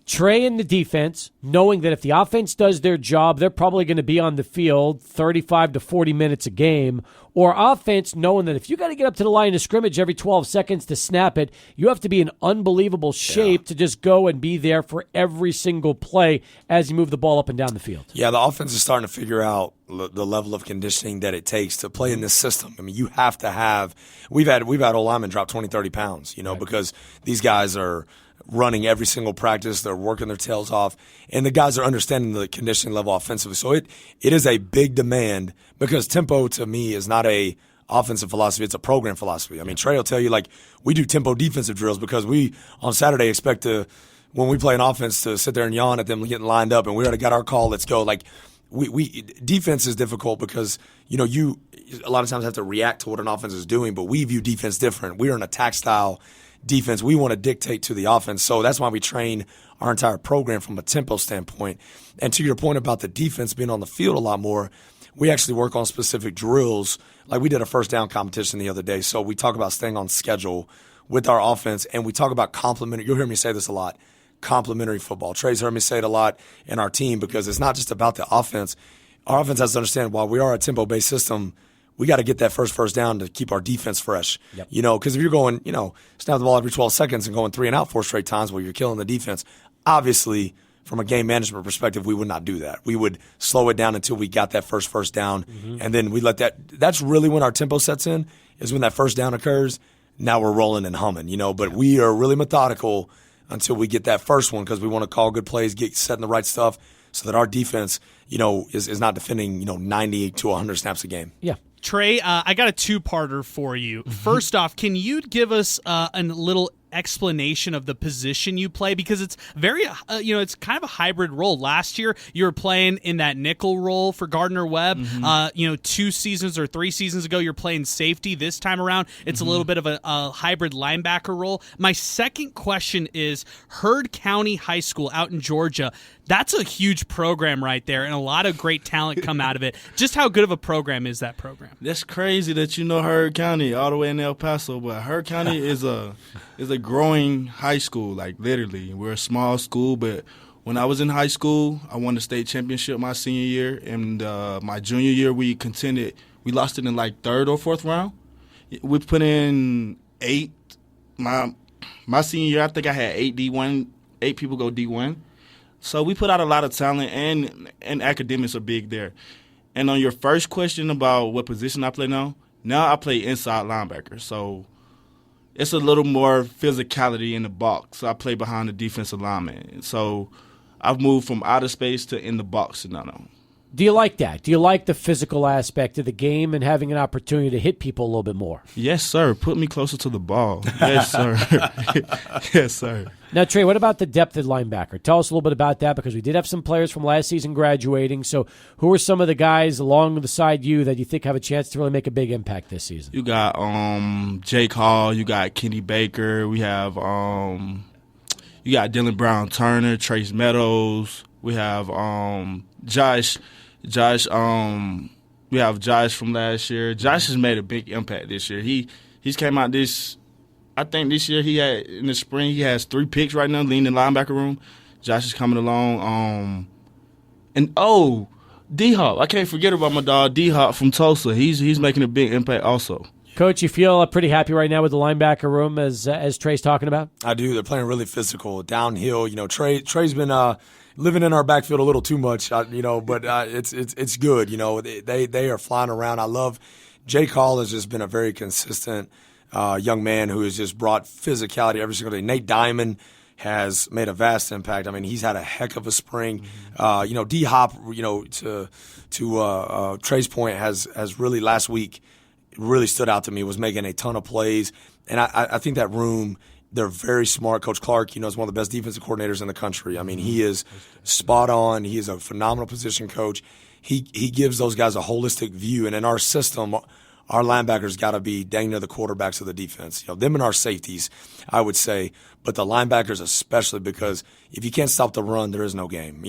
Trey and the defense, knowing that if the offense does their job, they're probably going to be on the field 35 to 40 minutes a game, or offense knowing that if you got to get up to the line of scrimmage every 12 seconds to snap it, you have to be in unbelievable shape to just go and be there for every single play as you move the ball up and down the field. Yeah, the offense is starting to figure out the level of conditioning that it takes to play in this system. I mean, you have to have – we've had old linemen drop 20, 30 pounds, right, because these guys are – running every single practice. They're working their tails off, and the guys are understanding the conditioning level offensively. So it is a big demand, because tempo to me is not a offensive philosophy, it's a program philosophy. I mean, Trey will tell you, like, we do tempo defensive drills because we on Saturday expect to, when we play an offense, to sit there and yawn at them getting lined up, and we already got our call, let's go. Like, we defense is difficult because you a lot of times have to react to what an offense is doing, but we view defense different. We are an attack style defense. We want to dictate to the offense. So that's why we train our entire program from a tempo standpoint. And to your point about the defense being on the field a lot more, we actually work on specific drills. Like, we did a first down competition the other day. So we talk about staying on schedule with our offense, and we talk about complementary. You'll hear me say this a lot, complementary football. Trey's heard me say it a lot in our team, because it's not just about the offense. Our offense has to understand, while we are a tempo-based system, we got to get that first down to keep our defense fresh. Yep. Because if you're going, snap the ball every 12 seconds and going 3 and out 4 straight times, you're killing the defense. Obviously, from a game management perspective, we would not do that. We would slow it down until we got that first down, and then we let that. That's really when our tempo sets in, is when that first down occurs. Now we're rolling and humming, but we are really methodical until we get that first one, because we want to call good plays, get setting the right stuff, so that our defense, is not defending, 90 to 100 snaps a game. Yeah. Trey, I got a two-parter for you. First off, can you give us a little explanation of the position you play? Because it's very, it's kind of a hybrid role. Last year, you were playing in that nickel role for Gardner-Webb. 2 seasons or 3 seasons ago, you're playing safety. This time around, it's a little bit of a hybrid linebacker role. My second question is, Heard County High School out in Georgia, that's a huge program right there, and a lot of great talent come out of it. Just how good of a program is that program? That's crazy that you know Heard County all the way in El Paso, but Heard County is a growing high school, like, literally. We're a small school, but when I was in high school, I won the state championship my senior year, and my junior year we contended. We lost it in like 3rd or 4th round. We put in 8. My senior year, I think I had 8 people go D1. So we put out a lot of talent, and academics are big there. And on your first question about what position I play now I play inside linebacker. So it's a little more physicality in the box. So I play behind the defensive lineman. So I've moved from outer space to in the box now. Do you like that? Do you like the physical aspect of the game and having an opportunity to hit people a little bit more? Yes, sir. Put me closer to the ball. Yes, sir. Yes, sir. Now, Trey, what about the depth at linebacker? Tell us a little bit about that, because we did have some players from last season graduating. So who are some of the guys along the side you that you think have a chance to really make a big impact this season? You got Jake Hall. You got Kenny Baker. We have you got Dylan Brown Turner, Trace Meadows. We have Josh. We have Josh from last year. Josh has made a big impact this year. He's came out this year in the spring he has 3 picks right now, leading the linebacker room. Josh is coming along. D-Hop. I can't forget about my dog D-Hop from Tulsa. He's making a big impact also. Coach, you feel pretty happy right now with the linebacker room as Trey's talking about? I do. They're playing really physical, downhill. Trey's been living in our backfield a little too much, but it's good. They are flying around. I love Jake Hall has just been a very consistent young man who has just brought physicality every single day. Nate Diamond has made a vast impact. I mean, he's had a heck of a spring. D-Hop, to Trey's point, has really last week really stood out to me, was making a ton of plays. And I think that room, they're very smart. Coach Clark, is one of the best defensive coordinators in the country. I mean, he is spot on. He is a phenomenal position coach. He gives those guys a holistic view. And in our system, our linebackers got to be dang near the quarterbacks of the defense. Them and our safeties, I would say, but the linebackers especially, because if you can't stop the run, there is no game.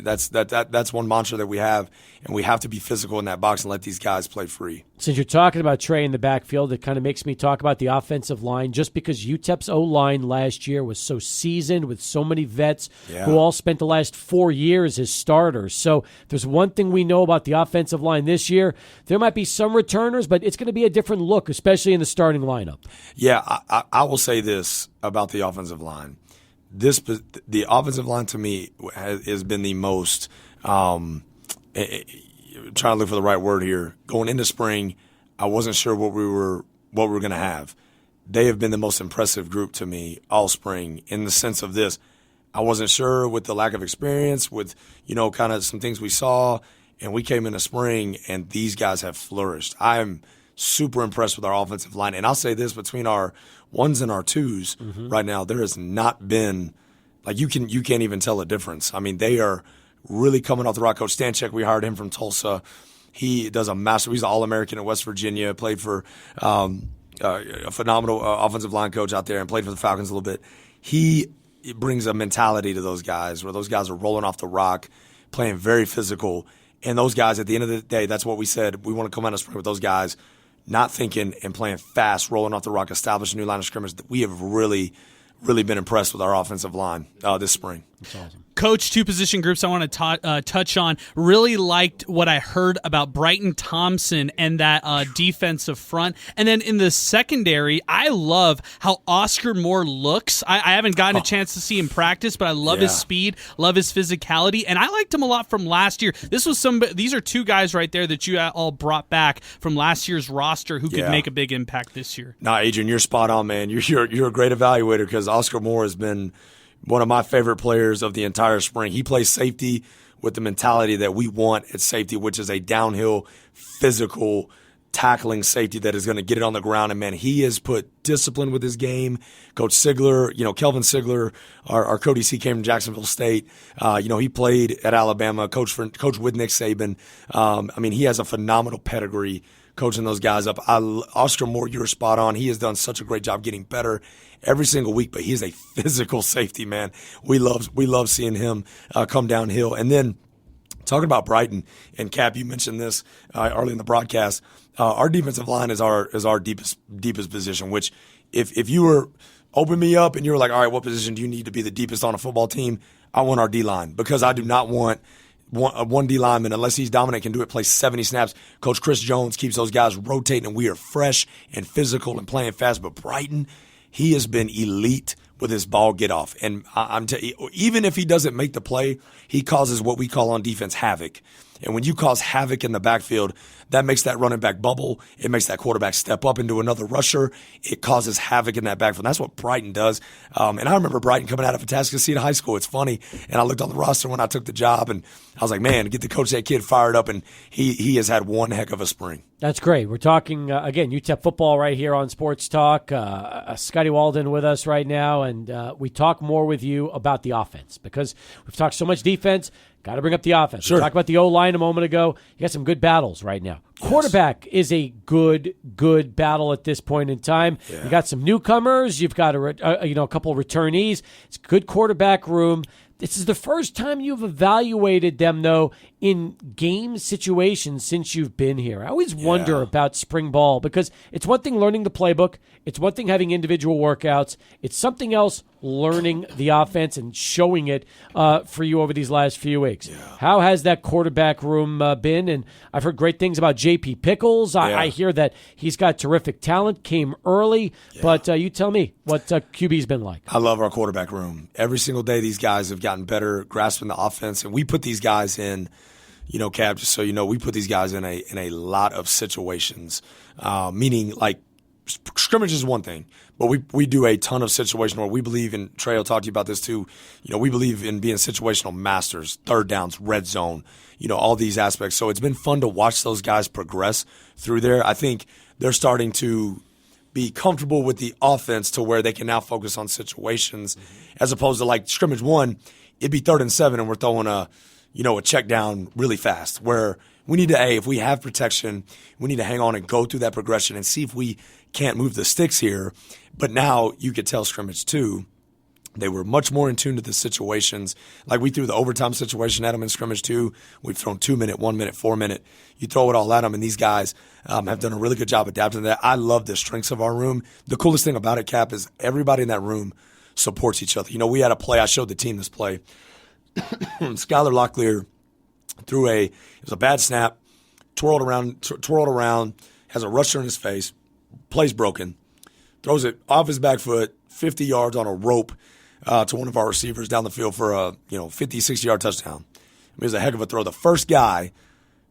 That's one mantra that we have, and we have to be physical in that box and let these guys play free. Since you're talking about Trey in the backfield, it kind of makes me talk about the offensive line, just because UTEP's O-line last year was so seasoned with so many vets who all spent the last 4 years as starters. So there's one thing we know about the offensive line this year. There might be some returners, but it's going to be a different look, especially in the starting lineup. Yeah, I will say this about the offensive line. The offensive line to me has been the most trying to look for the right word here. Going into spring, I wasn't sure what we were going to have. They have been the most impressive group to me all spring, in the sense of this. I wasn't sure with the lack of experience, with kind of some things we saw, and we came into spring, and these guys have flourished. I'm super impressed with our offensive line, and I'll say this: between our ones and our twos right now, there has not been you can't even tell a difference. I mean, they are really coming off the rock. Coach Stanchek, we hired him from Tulsa. He does a master. He's an All-American at West Virginia. Played for a phenomenal offensive line coach out there, and played for the Falcons a little bit. He brings a mentality to those guys where those guys are rolling off the rock, playing very physical. And those guys, at the end of the day, that's what we said. We want to come out of spring with those guys not thinking and playing fast, rolling off the rock, establish a new line of scrimmage. We have really been impressed with our offensive line this spring. That's awesome. Coach, 2 position groups I want to touch on. Really liked what I heard about Brighton Thompson and that defensive front. And then in the secondary, I love how Oscar Moore looks. I haven't gotten a chance to see him practice, but I love his speed, love his physicality, and I liked him a lot from last year. These are 2 guys right there that you all brought back from last year's roster who could make a big impact this year. Nah, Adrian, you're spot on, man. You're a great evaluator, because Oscar Moore has been one of my favorite players of the entire spring. He plays safety with the mentality that we want at safety, which is a downhill, physical, tackling safety that is going to get it on the ground. And, man, he has put discipline with his game. Coach Sigler, Kelvin Sigler, our Cody C. came from Jacksonville State. He played at Alabama, coach with Nick Saban. He has a phenomenal pedigree coaching those guys up. Oscar Moore, you're spot on. He has done such a great job getting better every single week, but he is a physical safety, man. We love seeing him come downhill. And then talking about Brighton, and Cap, you mentioned this early in the broadcast. Our defensive line is our deepest position, which if you were open me up and you were like, all right, what position do you need to be the deepest on a football team? I want our D-line, because I do not want one D lineman, unless he's dominant, can do it, play 70 snaps. Coach Chris Jones keeps those guys rotating, and we are fresh and physical and playing fast. But Brighton, he has been elite with his ball get off. And even if he doesn't make the play, he causes what we call on defense havoc. And when you cause havoc in the backfield, that makes that running back bubble. It makes that quarterback step up into another rusher. It causes havoc in that backfield. That's what Brighton does. And I remember Brighton coming out of Atascocita High School. It's funny. And I looked on the roster when I took the job, and I was like, man, get the coach, that kid fired up, and he has had one heck of a spring. That's great. We're talking, again, UTEP football right here on Sports Talk. Scotty Walden with us right now, and we talk more with you about the offense because we've talked so much defense. Got to bring up the offense. Sure. We talked about the O-line a moment ago. You got some good battles right now. Yes. Quarterback is a good battle at this point in time. Yeah. You got some newcomers. You've got a couple of returnees. It's a good quarterback room. This is the first time you've evaluated them, though, in game situations since you've been here. I always wonder about spring ball because it's one thing learning the playbook. It's one thing having individual workouts. It's something else learning the offense and showing it for you over these last few weeks. Yeah. How has that quarterback room been? And I've heard great things about J.P. Pickles. I hear that he's got terrific talent, came early. Yeah. But you tell me what QB's been like. I love our quarterback room. Every single day these guys have gotten better grasping the offense. And we put these guys in, Cap, just so you know, we put these guys in a lot of situations, meaning like scrimmage is one thing, but we do a ton of situation where we believe in, Trey will talk to you about this too, we believe in being situational masters, third downs, red zone, all these aspects. So it's been fun to watch those guys progress through there. I think they're starting to be comfortable with the offense to where they can now focus on situations as opposed to like scrimmage one, it'd be 3rd and 7 and we're throwing a check down really fast where we need to, if we have protection, we need to hang on and go through that progression and see if we can't move the sticks here. But now you could tell scrimmage 2, they were much more in tune to the situations. Like we threw the overtime situation at them in scrimmage 2. We've thrown 2-minute, 1-minute, 4-minute. You throw it all at them, and these guys have done a really good job adapting to that. I love the strengths of our room. The coolest thing about it, Cap, is everybody in that room supports each other. We had a play. I showed the team this play. Skylar Locklear threw it was a bad snap, twirled around, has a rusher in his face, plays broken, throws it off his back foot, 50 yards on a rope to one of our receivers down the field for a 50, 60-yard touchdown. It was a heck of a throw. The first guy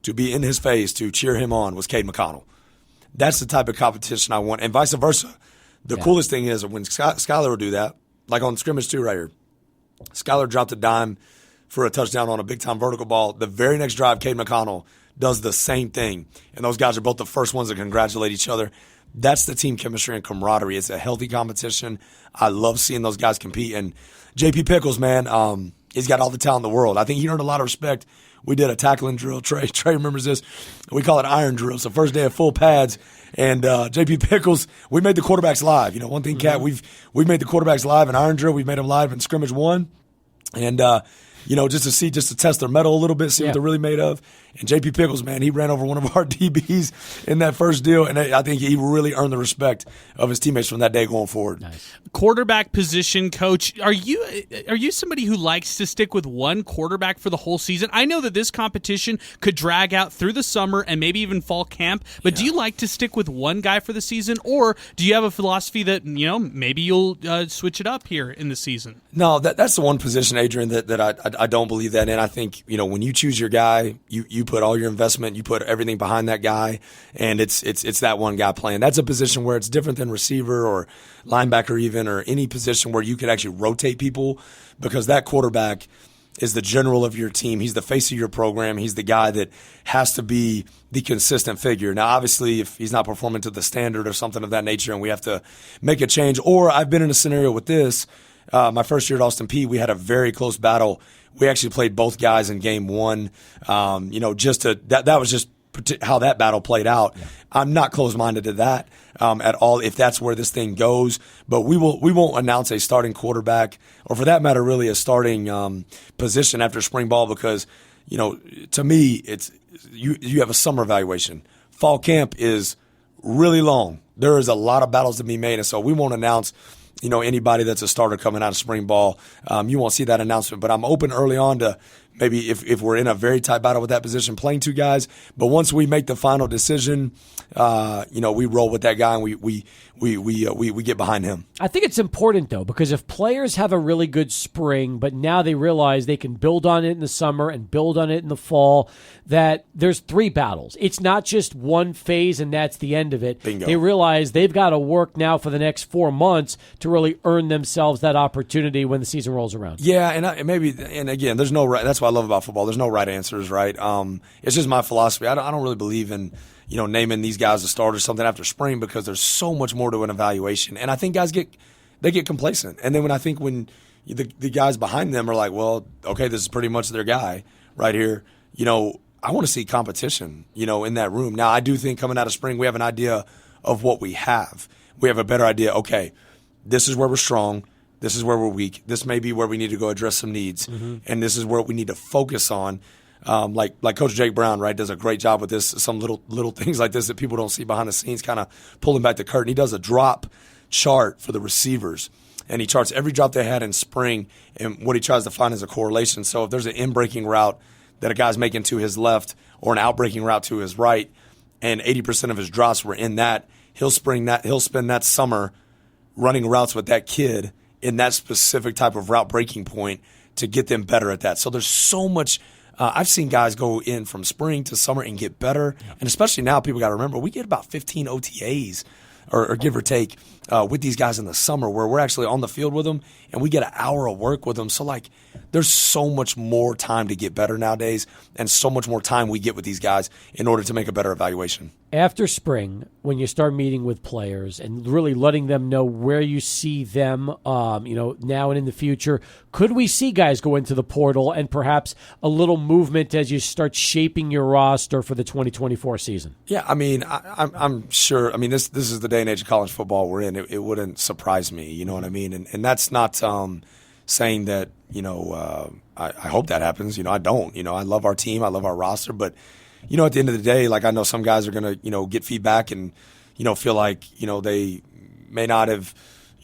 to be in his face to cheer him on was Cade McConnell. That's the type of competition I want, and vice versa. The coolest thing is when Skylar will do that, like on scrimmage 2 right here, Skylar dropped a dime for a touchdown on a big-time vertical ball. The very next drive, Cade McConnell does the same thing. And those guys are both the first ones to congratulate each other. That's the team chemistry and camaraderie. It's a healthy competition. I love seeing those guys compete. And J.P. Pickles, man, he's got all the talent in the world. I think he earned a lot of respect. We did a tackling drill. Trey remembers this. We call it iron drill. It's the first day of full pads. And J.P. Pickles, we made the quarterbacks live. One thing, Cat, we've made the quarterbacks live in iron drill. We've made them live in scrimmage 1. And just to test their mettle a little bit, see what they're really made of. And J.P. Pickles, man, he ran over one of our DBs in that first deal, and I think he really earned the respect of his teammates from that day going forward. Nice. Quarterback position coach, are you somebody who likes to stick with one quarterback for the whole season? I know that this competition could drag out through the summer and maybe even fall camp, but do you like to stick with one guy for the season, or do you have a philosophy that maybe you'll switch it up here in the season? No, that's the one position, Adrian, that I don't believe that in. I think when you choose your guy, you put all your investment, you put everything behind that guy, and it's that one guy playing. That's a position where it's different than receiver or linebacker even, or any position where you could actually rotate people, because that quarterback is the general of your team. He's the face of your program. He's the guy that has to be the consistent figure. Now, obviously, if he's not performing to the standard or something of that nature and we have to make a change, or I've been in a scenario with this. My first year at Austin Peay, we had a very close battle. We actually played both guys in game 1. That was just how that battle played out. Yeah. I'm not closed-minded to that at all if that's where this thing goes. But we won't announce a starting quarterback, or for that matter, really a starting position after spring ball, because to me it's you have a summer evaluation. Fall camp is really long. There is a lot of battles to be made, and so we won't announce anybody that's a starter coming out of spring ball. You won't see that announcement, but I'm open early on to maybe if we're in a very tight battle with that position, playing 2 guys. But once we make the final decision, we roll with that guy and we get behind him. I think it's important, though, because if players have a really good spring, but now they realize they can build on it in the summer and build on it in the fall, that there's 3 battles. It's not just one phase and that's the end of it. Bingo. They realize they've got to work now for the next 4 months to really earn themselves that opportunity when the season rolls around. Yeah, and again, there's no right. That's what I love about football. There's no right answers, right? It's just my philosophy. I don't really believe in naming these guys a starter or something after spring, because there's so much more to an evaluation. And I think guys get complacent. And then when the guys behind them are like, well, okay, this is pretty much their guy right here, I want to see competition, in that room. Now, I do think coming out of spring, we have an idea of what we have. We have a better idea. Okay, this is where we're strong. This is where we're weak. This may be where we need to go address some needs. Mm-hmm. And this is where we need to focus on. Like Coach Jake Brown, right, does a great job with this. Some little things like this that people don't see behind the scenes, kind of pulling back the curtain. He does a drop chart for the receivers, and he charts every drop they had in spring, and what he tries to find is a correlation. So if there's an in-breaking route that a guy's making to his left or an out-breaking route to his right, and 80% of his drops were in that, he'll spend that summer running routes with that kid in that specific type of route breaking point to get them better at that. So there's so much. I've seen guys go in from spring to summer and get better. Yep. And especially now, people got to remember, we get about 15 OTAs or give or take with these guys in the summer where we're actually on the field with them and we get an hour of work with them. So, there's so much more time to get better nowadays and so much more time we get with these guys in order to make a better evaluation. After spring, when you start meeting with players and really letting them know where you see them, now and in the future, could we see guys go into the portal and perhaps a little movement as you start shaping your roster for the 2024 season? Yeah, I'm sure. This is the day and age of college football we're in. It wouldn't surprise me, you know what I mean? And that's not saying that, I hope that happens. I don't. I love our team. I love our roster. But, at the end of the day, I know some guys are going to, get feedback and, feel like, they may not have,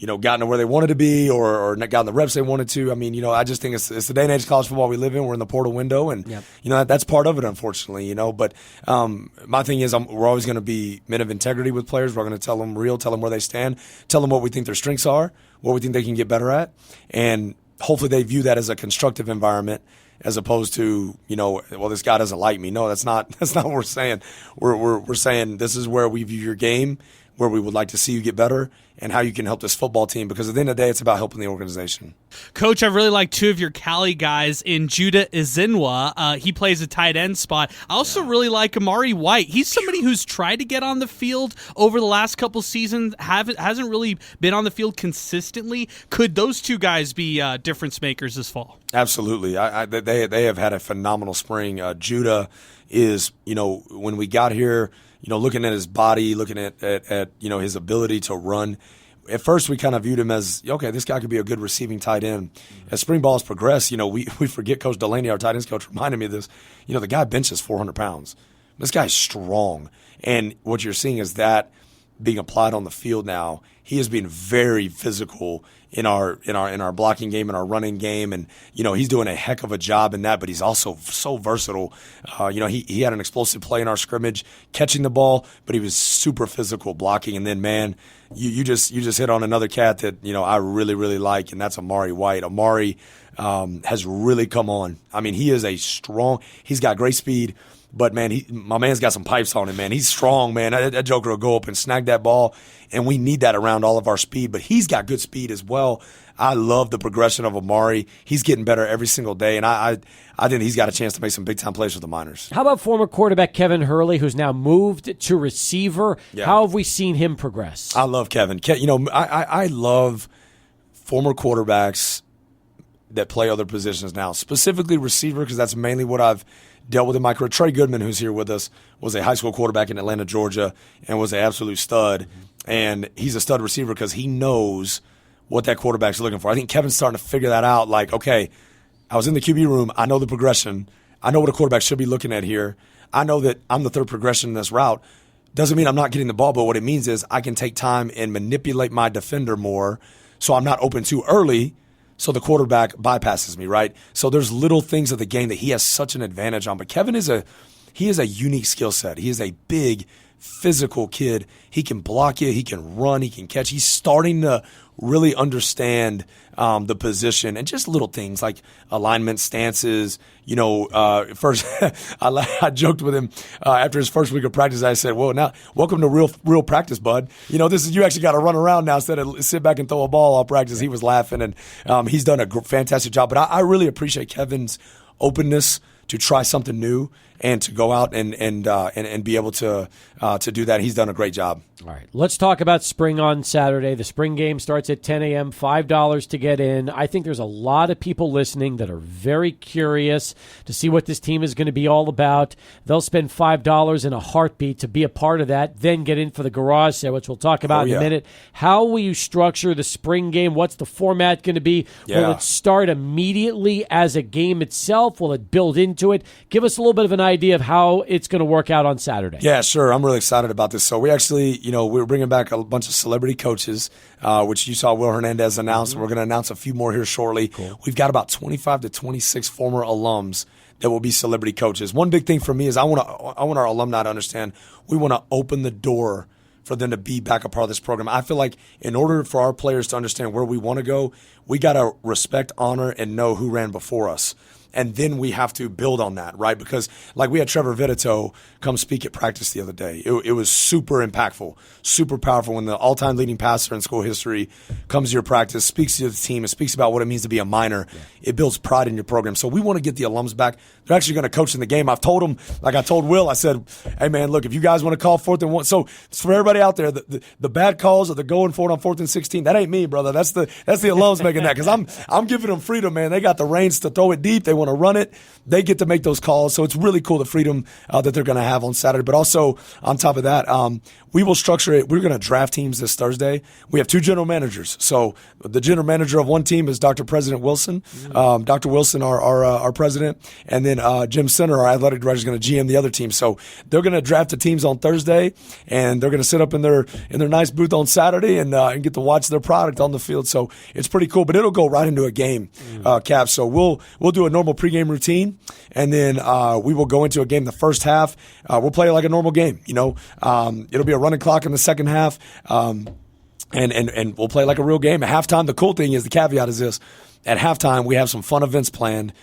gotten to where they wanted to be or not gotten the reps they wanted to. I just think it's the day and age of college football we live in. We're in the portal window, and, yep. That's part of it, unfortunately, But my thing is we're always going to be men of integrity with players. We're going to tell them where they stand, tell them what we think their strengths are, what we think they can get better at, and hopefully they view that as a constructive environment as opposed to, this guy doesn't like me. No, that's not what we're saying. We're saying this is where we view your game, where we would like to see you get better, and how you can help this football team, because at the end of the day, it's about helping the organization. Coach, I really like 2 of your Cali guys in Judah Izinwa. He plays a tight end spot. I also really like Amari White. He's somebody who's tried to get on the field over the last couple seasons, hasn't really been on the field consistently. Could those 2 guys be difference makers this fall? Absolutely. They have had a phenomenal spring. Judah is, when we got here, looking at his body, looking at his ability to run. At first, we kind of viewed him as, okay, this guy could be a good receiving tight end. As spring ball has progressed, we forget Coach Delaney, our tight ends coach, reminded me of this. The guy benches 400 pounds. This guy's strong. And what you're seeing is that being applied on the field now. He has been very physical in our blocking game, in our running game, and he's doing a heck of a job in that. But he's also so versatile. He had an explosive play in our scrimmage, catching the ball, but he was super physical blocking. And then, man, you just hit on another cat that I really really like, and that's Amari White. Amari has really come on. He is he's got great speed. But, man, my man's got some pipes on him, man. He's strong, man. That joker will go up and snag that ball, and we need that around all of our speed. But he's got good speed as well. I love the progression of Amari. He's getting better every single day, and I think he's got a chance to make some big-time plays with the Miners. How about former quarterback Kevin Hurley, who's now moved to receiver? Yeah. How have we seen him progress? I love Kevin. I love former quarterbacks that play other positions now, specifically receiver, because that's mainly what I've dealt with in my career. Trey Goodman, who's here with us, was a high school quarterback in Atlanta, Georgia, and was an absolute stud. And he's a stud receiver because he knows what that quarterback's looking for. I think Kevin's starting to figure that out. Okay, I was in the QB room. I know the progression. I know what a quarterback should be looking at here. I know that I'm the third progression in this route. Doesn't mean I'm not getting the ball, but what it means is I can take time and manipulate my defender more so I'm not open too early, so the quarterback bypasses me, right? So there's little things of the game that he has such an advantage on. But Kevin is a unique skill set. He is a big, physical kid. He can block you. He can run. He can catch. He's starting to really understand the position and just little things like alignment, stances. First I joked with him after his first week of practice. I said, "Well, now welcome to real practice, bud. This is you actually got to run around now instead of sit back and throw a ball all practice." He was laughing, and he's done a fantastic job. But I really appreciate Kevin's openness to try something new and to go out and be able to do that. He's done a great job. All right, let's talk about spring on Saturday. The spring game starts at 10 a.m., $5 to get in. I think there's a lot of people listening that are very curious to see what this team is going to be all about. They'll spend $5 in a heartbeat to be a part of that, then get in for the garage sale, which we'll talk about in a minute. How will you structure the spring game? What's the format going to be? Yeah. Will it start immediately as a game itself? Will it build into it? Give us a little bit of an idea of how it's going to work out on Saturday. Yeah, sure. I'm really excited about this. So we actually, we're bringing back a bunch of celebrity coaches, which you saw Will Hernandez announce. Mm-hmm. We're going to announce a few more here shortly. Cool. We've got about 25 to 26 former alums that will be celebrity coaches. One big thing for me is I want our alumni to understand we want to open the door for them to be back a part of this program. I feel like in order for our players to understand where we want to go, we got to respect, honor, and know who ran before us. And then we have to build on that, right? Because like we had Trevor Vitito come speak at practice the other day. It was super impactful, super powerful when the all-time leading passer in school history comes to your practice, speaks to the team, and speaks about what it means to be a Miner. Yeah. It builds pride in your program. So we want to get the alums back. They're actually going to coach in the game. I've told them, like I told Will, I said, hey, man, look, if you guys want to call 4th and 1. So for everybody out there, the bad calls or the going for it on 4th and 16, that ain't me, brother. That's the alums making that because I'm giving them freedom, man. They got the reins to throw it deep. They want to run it. They get to make those calls. So it's really cool, the freedom that they're going to have on Saturday. But also on top of that, we will structure it. We're going to draft teams this Thursday. We have 2 general managers. So the general manager of one team is Dr. President Wilson. Dr. Wilson, our president. And then Jim Center, our athletic director, is going to GM the other team. So they're going to draft the teams on Thursday, and they're going to sit up in their nice booth on Saturday and get to watch their product on the field. So it's pretty cool. But it'll go right into a game, Cap. So we'll do a normal pregame routine, and then we will go into a game the first half. We'll play like a normal game. It'll be a running clock in the second half, and we'll play like a real game. At halftime, the cool thing is, the caveat is this: at halftime, we have some fun events planned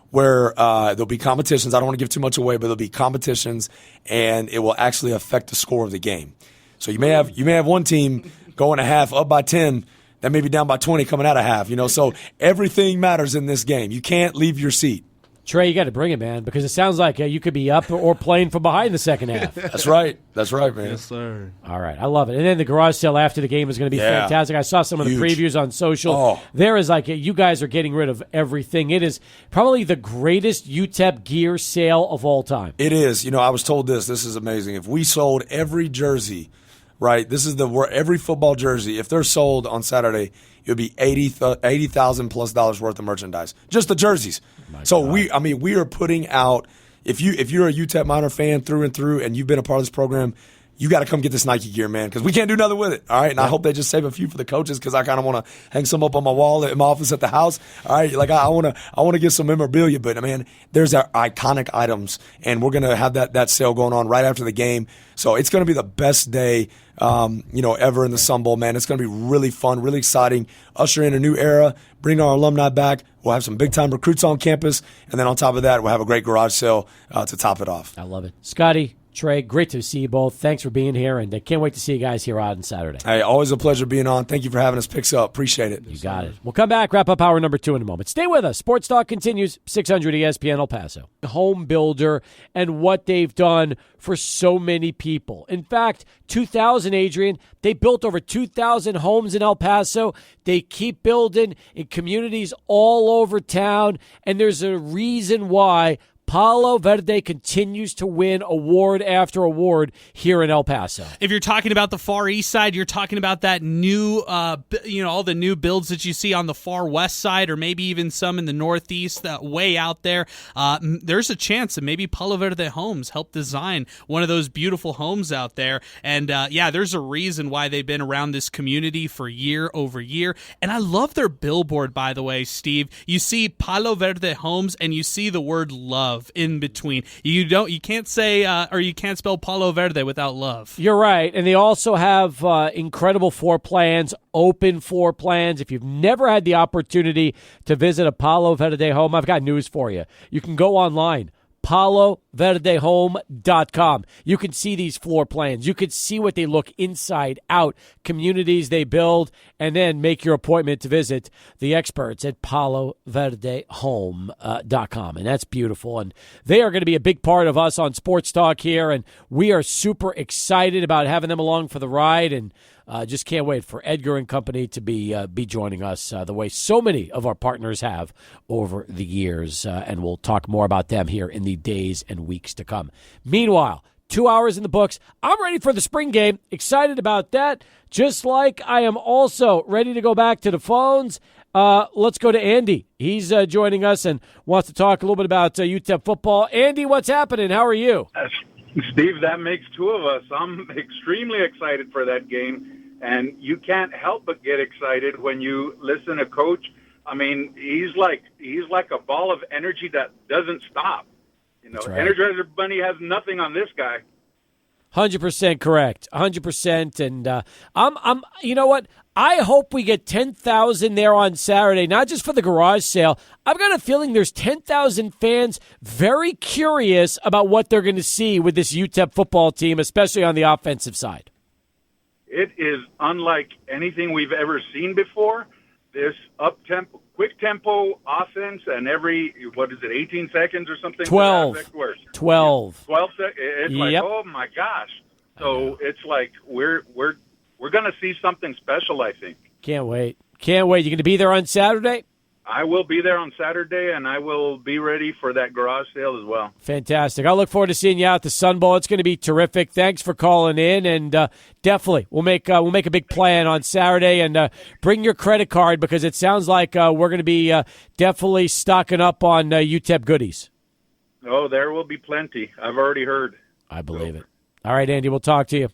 where there'll be competitions. I don't want to give too much away, but there'll be competitions, and it will actually affect the score of the game. So you may have one team going a half up by 10. That may be down by 20 coming out of half. So everything matters in this game. You can't leave your seat. Trey, you got to bring it, man, because it sounds like you could be up or playing from behind the second half. That's right, man. Yes, sir. All right, I love it. And then the garage sale after the game is going to be fantastic. I saw some of the previews on social. Oh. There is you guys are getting rid of everything. It is probably the greatest UTEP gear sale of all time. It is. I was told this is amazing. If we sold every jersey, right, this is every football jersey, if they're sold on Saturday, it would be $80,000 plus worth of merchandise. Just the jerseys. So we are putting out, if you're a UTEP Miner fan through and through and you've been a part of this program, you got to come get this Nike gear, man, because we can't do nothing with it. All right, and I hope they just save a few for the coaches because I kind of want to hang some up on my wall in my office at the house. All right, like I want to get some memorabilia, but man, there's our iconic items, and we're gonna have that sale going on right after the game. So it's gonna be the best day, ever in the Sun Bowl, man. It's gonna be really fun, really exciting. Usher in a new era, bring our alumni back. We'll have some big time recruits on campus, and then on top of that, we'll have a great garage sale to top it off. I love it, Scotty. Trey, great to see you both. Thanks for being here, and I can't wait to see you guys here on Saturday. Hey, always a pleasure being on. Thank you for having us. Picks up. Appreciate it. You got it. We'll come back, wrap up hour number 2 in a moment. Stay with us. Sports Talk continues, 600 ESPN El Paso. Home builder and what they've done for so many people. In fact, 2000, Adrian, they built over 2,000 homes in El Paso. They keep building in communities all over town, and there's a reason why Palo Verde continues to win award after award here in El Paso. If you're talking about the Far East side, you're talking about that new, all the new builds that you see on the far west side, or maybe even some in the Northeast, way out there. There's a chance that maybe Palo Verde Homes helped design one of those beautiful homes out there. And there's a reason why they've been around this community for year over year. And I love their billboard, by the way, Steve. You see Palo Verde Homes, and you see the word love in between. You can't say or you can't spell Palo Verde without love. You're right, and they also have incredible floor plans, open floor plans. If you've never had the opportunity to visit a Palo Verde home, I've got news for you. You can go online, paloverdehome.com. You can see these floor plans. You can see what they look inside out, communities they build, and then make your appointment to visit the experts at paloverdehome.com. And that's beautiful. And they are going to be a big part of us on Sports Talk here, and we are super excited about having them along for the ride, and just can't wait for Edgar and company to be joining us the way so many of our partners have over the years. And we'll talk more about them here in the days and weeks to come. Meanwhile, 2 hours in the books. I'm ready for the spring game. Excited about that. Just like I am also ready to go back to the phones. Let's go to Andy. He's joining us and wants to talk a little bit about UTEP football. Andy, what's happening? How are you? Steve, that makes two of us. I'm extremely excited for that game. And you can't help but get excited when you listen to Coach. I mean, he's like a ball of energy that doesn't stop. Right. Energizer Bunny has nothing on this guy. 100% correct. 100%. And I'm. You know what? I hope we get 10,000 there on Saturday, not just for the garage sale. I've got a feeling there's 10,000 fans very curious about what they're going to see with this UTEP football team, especially on the offensive side. It is unlike anything we've ever seen before. This up-tempo, quick-tempo offense, and every, 18 seconds or something? 12. 12. 12 seconds. It's like, oh, my gosh. So it's like we're going to see something special, I think. Can't wait. You going to be there on Saturday? I will be there on Saturday, and I will be ready for that garage sale as well. Fantastic. I look forward to seeing you out at the Sun Bowl. It's going to be terrific. Thanks for calling in, and definitely we'll make a big plan on Saturday, and bring your credit card because it sounds like we're going to be definitely stocking up on UTEP goodies. Oh, there will be plenty. I've already heard. I believe it. All right, Andy, we'll talk to you.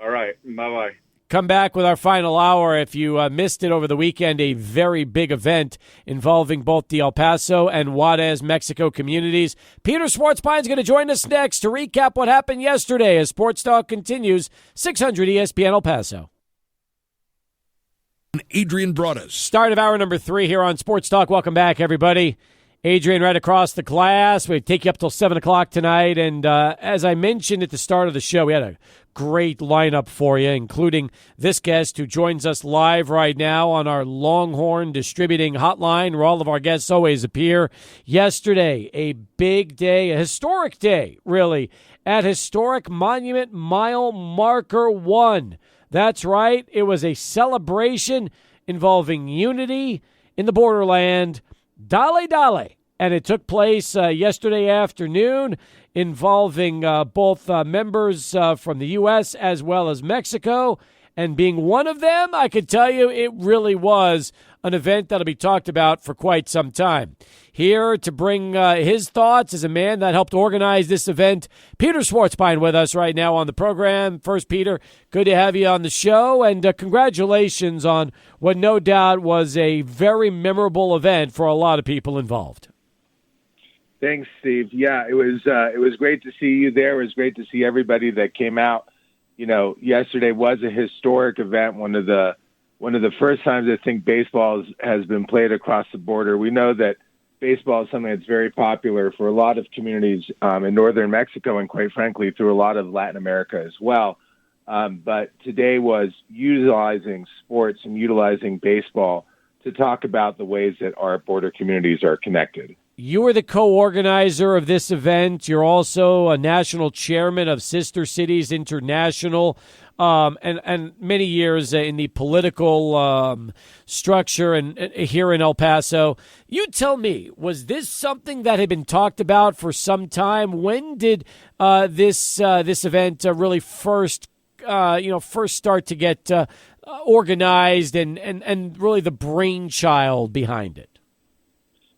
All right. Bye-bye. Come back with our final hour. If you missed it over the weekend, a very big event involving both the El Paso and Juarez, Mexico communities. Peter Schwartzbein is going to join us next to recap what happened yesterday as Sports Talk continues. 600 ESPN El Paso. Adrian Broadus. Start of hour number 3 here on Sports Talk. Welcome back, everybody. Adrian right across the glass. We take you up till 7 o'clock tonight. And as I mentioned at the start of the show, we had a great lineup for you, including this guest who joins us live right now on our Longhorn Distributing Hotline, where all of our guests always appear. Yesterday, a big day, a historic day, really, at Historic Monument Mile Marker 1. That's right. It was a celebration involving unity in the borderland. Dale Dale. And it took place yesterday afternoon involving both members from the U.S. as well as Mexico. And being one of them, I could tell you it really was an event that'll be talked about for quite some time. Here to bring his thoughts is a man that helped organize this event, Peter Schwartzbein, with us right now on the program. First, Peter, good to have you on the show, and congratulations on what no doubt was a very memorable event for a lot of people involved. Thanks, Steve. Yeah, it was great to see you there. It was great to see everybody that came out. You know, yesterday was a historic event, one of the first times I think baseball has been played across the border. We know that baseball is something that's very popular for a lot of communities in northern Mexico and, quite frankly, through a lot of Latin America as well. But today was utilizing sports and utilizing baseball to talk about the ways that our border communities are connected. You were the co-organizer of this event. You're also a national chairman of Sister Cities International. and many years in the political structure and here in El Paso. You tell me, was this something that had been talked about for some time? When did this event really first start to get organized and really the brainchild behind it?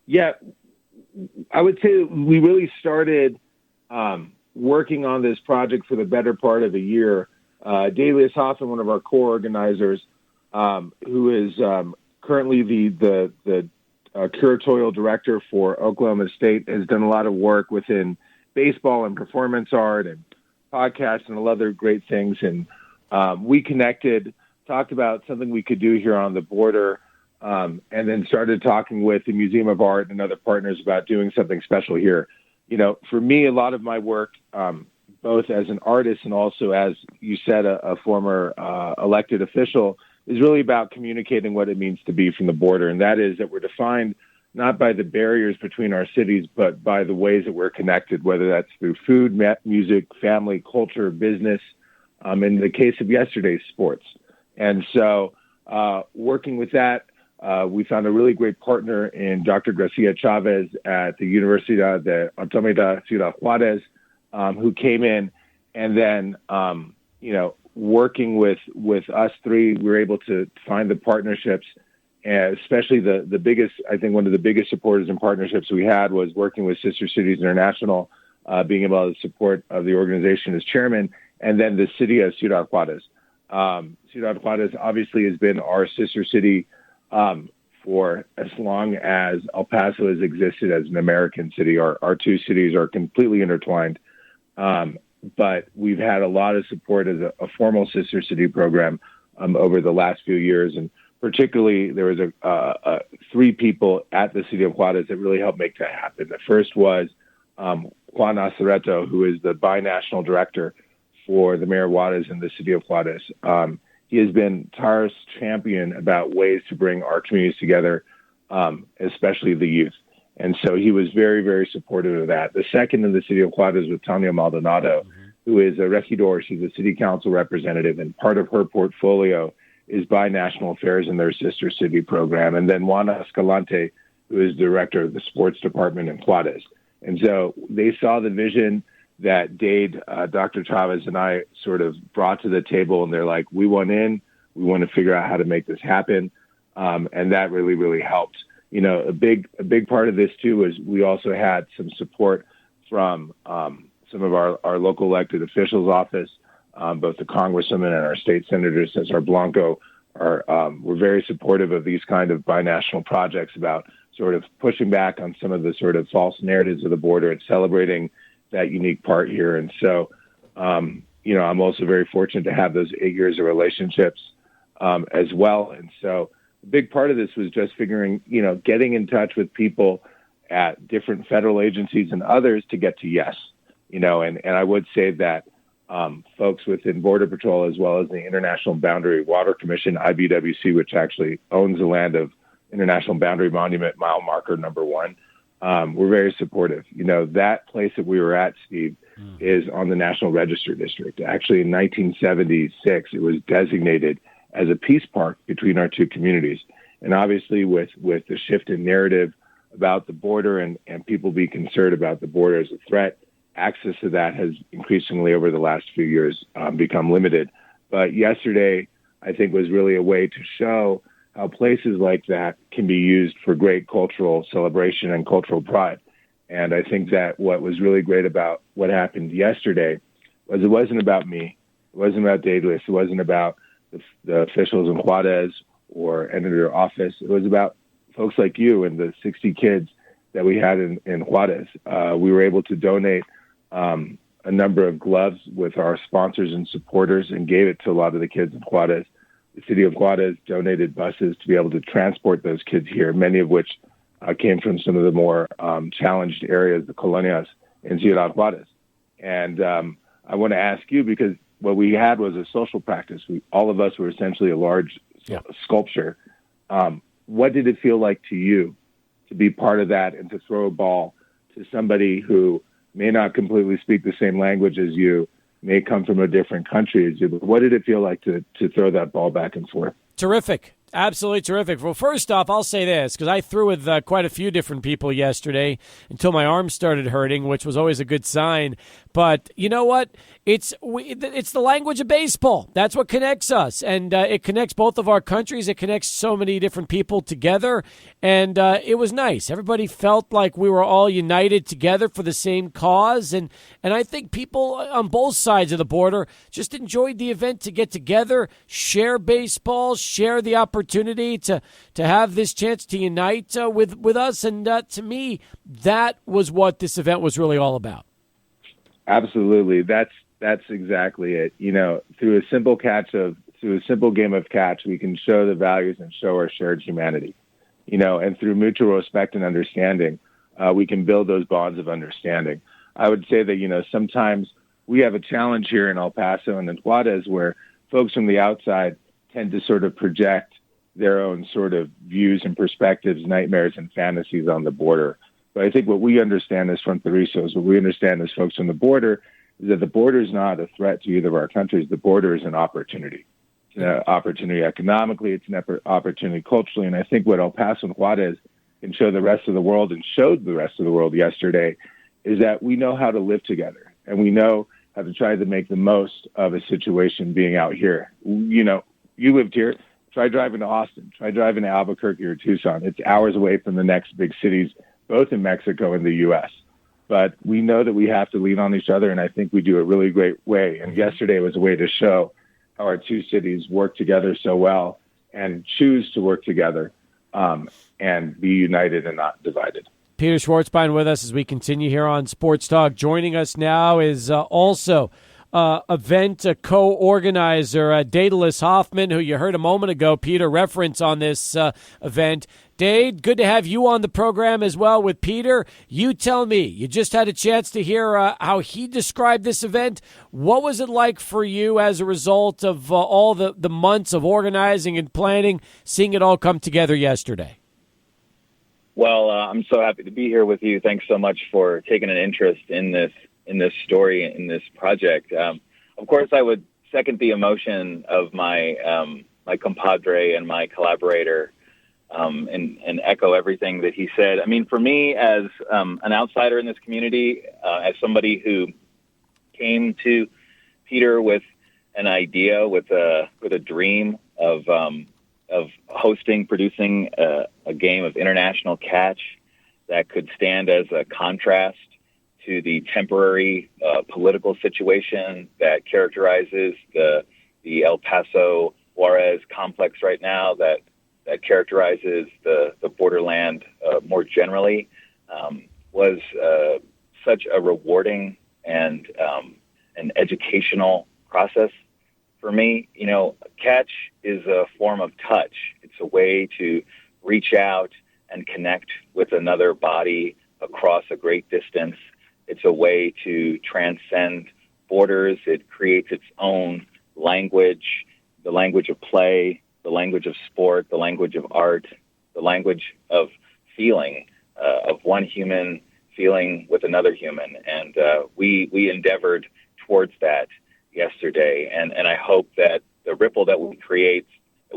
Yeah, I would say we really started working on this project for the better part of a year. Delius Hoffman, one of our co-organizers, who is currently the curatorial director for Oklahoma State, has done a lot of work within baseball and performance art and podcasts and other great things. And we connected, talked about something we could do here on the border, and then started talking with the Museum of Art and other partners about doing something special here. You know, for me, a lot of my work, both as an artist and also, as you said, a former elected official, is really about communicating what it means to be from the border. And that is that we're defined not by the barriers between our cities, but by the ways that we're connected, whether that's through food, music, family, culture, business, in the case of yesterday, sports. And so working with that, we found a really great partner in Dr. Gracia Chavez at the Universidad de Autónoma Ciudad Juárez, who came in, and then, working with us three, we were able to find the partnerships, and especially the biggest, I think one of the biggest supporters and partnerships we had was working with Sister Cities International, being able to support the organization as chairman, and then the city of Ciudad Juárez. Ciudad Juárez obviously has been our sister city for as long as El Paso has existed as an American city. Our two cities are completely intertwined. But we've had a lot of support as a formal sister city program over the last few years. And particularly there was three people at the city of Juárez that really helped make that happen. The first was Juan Acereto, who is the binational director for the mayor of Juárez and the city of Juárez. He has been tireless champion about ways to bring our communities together, especially the youth. And so he was very, very supportive of that. The second in the city of Juárez was Tania Maldonado, who is a regidor. She's a city council representative, and part of her portfolio is binational affairs in their sister city program. And then Juana Escalante, who is director of the sports department in Juárez. And so they saw the vision that Dade, Dr. Chavez, and I sort of brought to the table, and they're like, we want to figure out how to make this happen. And that really, really helped. You know, a big part of this too was we also had some support from some of our local elected officials' office, both the congresswomen and our state senators, Cesar Blanco, were very supportive of these kind of binational projects about sort of pushing back on some of the sort of false narratives of the border and celebrating that unique part here. And so, I'm also very fortunate to have those 8 years of relationships as well. And so, a big part of this was just figuring, getting in touch with people at different federal agencies and others to get to yes, and I would say that folks within Border Patrol, as well as the International Boundary Water Commission, IBWC, which actually owns the land of International Boundary Monument mile marker number 1, were very supportive. That place that we were at, Steve, is on the National Register District. Actually, in 1976, it was designated as a peace park between our two communities. And obviously with the shift in narrative about the border and people being concerned about the border as a threat, access to that has increasingly over the last few years become limited. But yesterday, I think, was really a way to show how places like that can be used for great cultural celebration and cultural pride. And I think that what was really great about what happened yesterday was it wasn't about me. It wasn't about Delius. It wasn't about the officials in Juárez or editor office. It was about folks like you and the 60 kids that we had in Juárez. We were able to donate a number of gloves with our sponsors and supporters and gave it to a lot of the kids in Juárez. The city of Juárez donated buses to be able to transport those kids here, many of which came from some of the more challenged areas, the colonias in Ciudad Juárez. And I want to ask you, because what we had was a social practice. All of us were essentially a large sculpture. What did it feel like to you to be part of that and to throw a ball to somebody who may not completely speak the same language as you, may come from a different country as you. But what did it feel like to throw that ball back and forth? Terrific. Absolutely terrific. Well, first off, I'll say this, because I threw with quite a few different people yesterday until my arm started hurting, which was always a good sign. But you know what? It's the language of baseball. That's what connects us, and it connects both of our countries. It connects so many different people together, and it was nice. Everybody felt like we were all united together for the same cause, and I think people on both sides of the border just enjoyed the event to get together, share baseball, share the opportunity to have this chance to unite with us, and to me, that was what this event was really all about. Absolutely. That's exactly it. Through a simple game of catch, we can show the values and show our shared humanity. And through mutual respect and understanding, we can build those bonds of understanding. I would say that, sometimes we have a challenge here in El Paso and in Juarez where folks from the outside tend to sort of project their own sort of views and perspectives, nightmares and fantasies on the border. But I think what we understand as fronterizos, what we understand as folks on the border, is that the border is not a threat to either of our countries. The border is an opportunity. It's an opportunity economically. It's an opportunity culturally. And I think what El Paso and Juarez can show the rest of the world and showed the rest of the world yesterday is that we know how to live together. And we know how to try to make the most of a situation being out here. You lived here. Try driving to Austin. Try driving to Albuquerque or Tucson. It's hours away from the next big cities, both in Mexico and the U.S. But we know that we have to lean on each other, and I think we do a really great way. And yesterday was a way to show how our two cities work together so well and choose to work together and be united and not divided. Peter Schwartzbein with us as we continue here on Sports Talk. Joining us now is also event co-organizer Daedalus Hoffman, who you heard a moment ago, Peter, reference on this event. Dade, good to have you on the program as well with Peter. You tell me, you just had a chance to hear how he described this event. What was it like for you as a result of all the months of organizing and planning, seeing it all come together yesterday? Well, I'm so happy to be here with you. Thanks so much for taking an interest in this story, in this project. Of course, I would second the emotion of my my compadre and my collaborator, and echo everything that he said. I mean, for me, as an outsider in this community, as somebody who came to Peter with an idea, with a dream of producing a game of international catch that could stand as a contrast to the temporary political situation that characterizes the El Paso Juarez complex right now, that characterizes the borderland more generally, was such a rewarding and an educational process for me. Catch is a form of touch. It's a way to reach out and connect with another body across a great distance. It's a way to transcend borders. It creates its own language, the language of play, the language of sport, the language of art, the language of feeling, of one human feeling with another human. And we endeavored towards that yesterday. And I hope that the ripple that we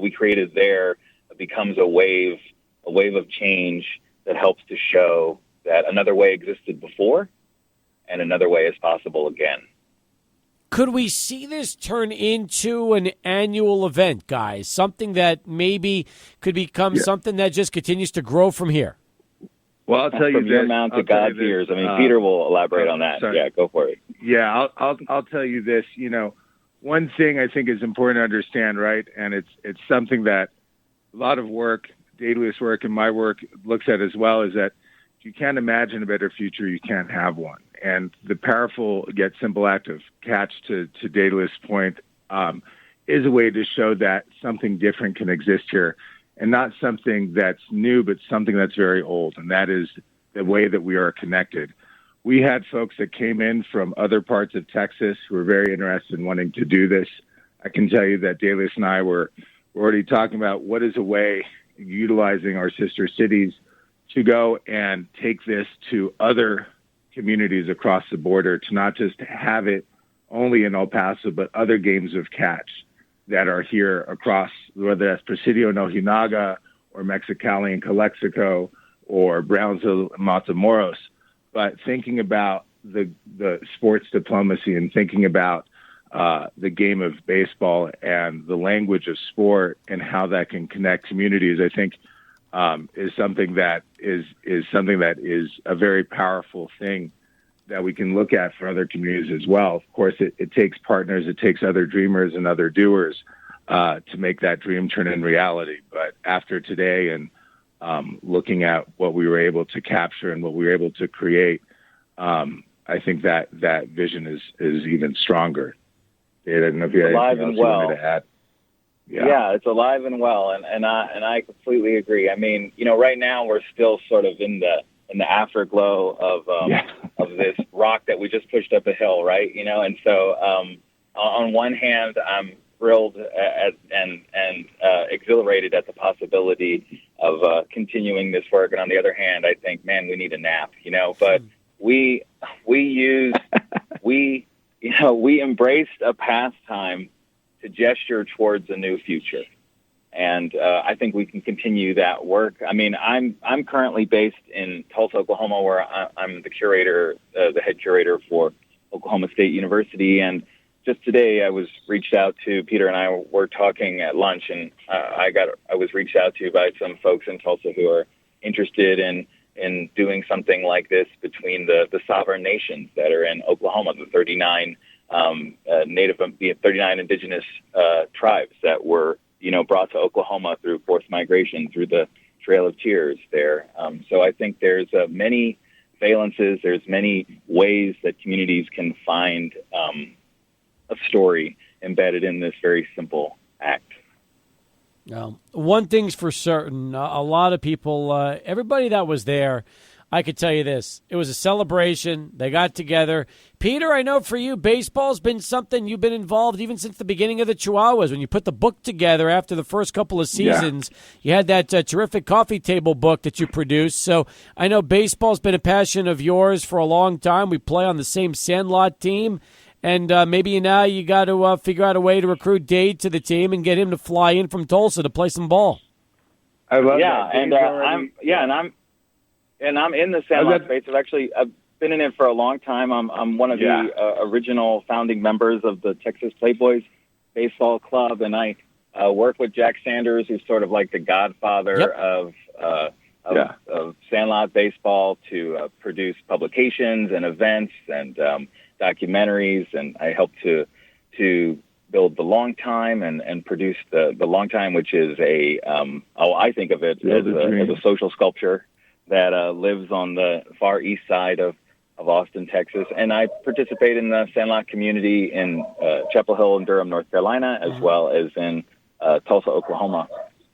created there becomes a wave of change that helps to show that another way existed before and another way is possible again. Could we see this turn into an annual event, guys? Something that maybe could become something that just continues to grow from here? Well, I'll tell you from your mouth to God's ears. I mean, Peter will elaborate on that. Sorry. Yeah, go for it. Yeah, I'll tell you this. One thing I think is important to understand, right? And it's something that a lot of work, Daedalus work and my work looks at as well, is that if you can't imagine a better future, you can't have one. And the powerful yet simple act of catch, to Daedalus' point, is a way to show that something different can exist here, and not something that's new, but something that's very old, and that is the way that we are connected. We had folks that came in from other parts of Texas who were very interested in wanting to do this. I can tell you that Daedalus and I were already talking about what is a way, utilizing our sister cities, to go and take this to other communities across the border, to not just have it only in El Paso, but other games of catch that are here across, whether that's Presidio and Ojinaga or Mexicali and Calexico or Brownsville and Matamoros. But thinking about the sports diplomacy and thinking about the game of baseball and the language of sport and how that can connect communities, I think is something that is a very powerful thing that we can look at for other communities as well. Of course, it takes partners, it takes other dreamers and other doers to make that dream turn in reality. But after today and looking at what we were able to capture and what we were able to create, I think that vision is even stronger. I don't know if you had anything else you wanted to add. Yeah, it's alive and well, and I completely agree. I mean, right now we're still sort of in the afterglow of this rock that we just pushed up a hill, right? And so on one hand, I'm thrilled and exhilarated at the possibility of continuing this work, and on the other hand, I think, man, we need a nap, But we embraced a pastime to gesture towards a new future. And I think we can continue that work. I mean, I'm currently based in Tulsa, Oklahoma, where I'm the curator, the head curator for Oklahoma State University. And just today, I was reached out to. Peter and I were talking at lunch, and I was reached out to by some folks in Tulsa who are interested in doing something like this between the sovereign nations that are in Oklahoma, the 39 39 indigenous tribes that were brought to Oklahoma through forced migration, through the Trail of Tears there. So I think there's many valences, there's many ways that communities can find a story embedded in this very simple act. One thing's for certain, a lot of people, everybody that was there, I could tell you this. It was a celebration. They got together. Peter, I know for you, baseball's been something you've been involved even since the beginning of the Chihuahuas. When you put the book together after the first couple of seasons, you had that terrific coffee table book that you produced. So I know baseball's been a passion of yours for a long time. We play on the same Sandlot team. And maybe now you got to figure out a way to recruit Dade to the team and get him to fly in from Tulsa to play some ball. I love that. And I'm in the Sandlot space. I've been in it for a long time. I'm one of the original founding members of the Texas Playboys Baseball Club, and I work with Jack Sanders, who's sort of like the godfather of Sandlot baseball, to produce publications and events and documentaries, and I help to build the Long Time and produce the Long Time, which is I think of it as a social sculpture that lives on the far east side of Austin, Texas. And I participate in the Sandlot community in Chapel Hill and Durham, North Carolina, as well as in Tulsa, Oklahoma.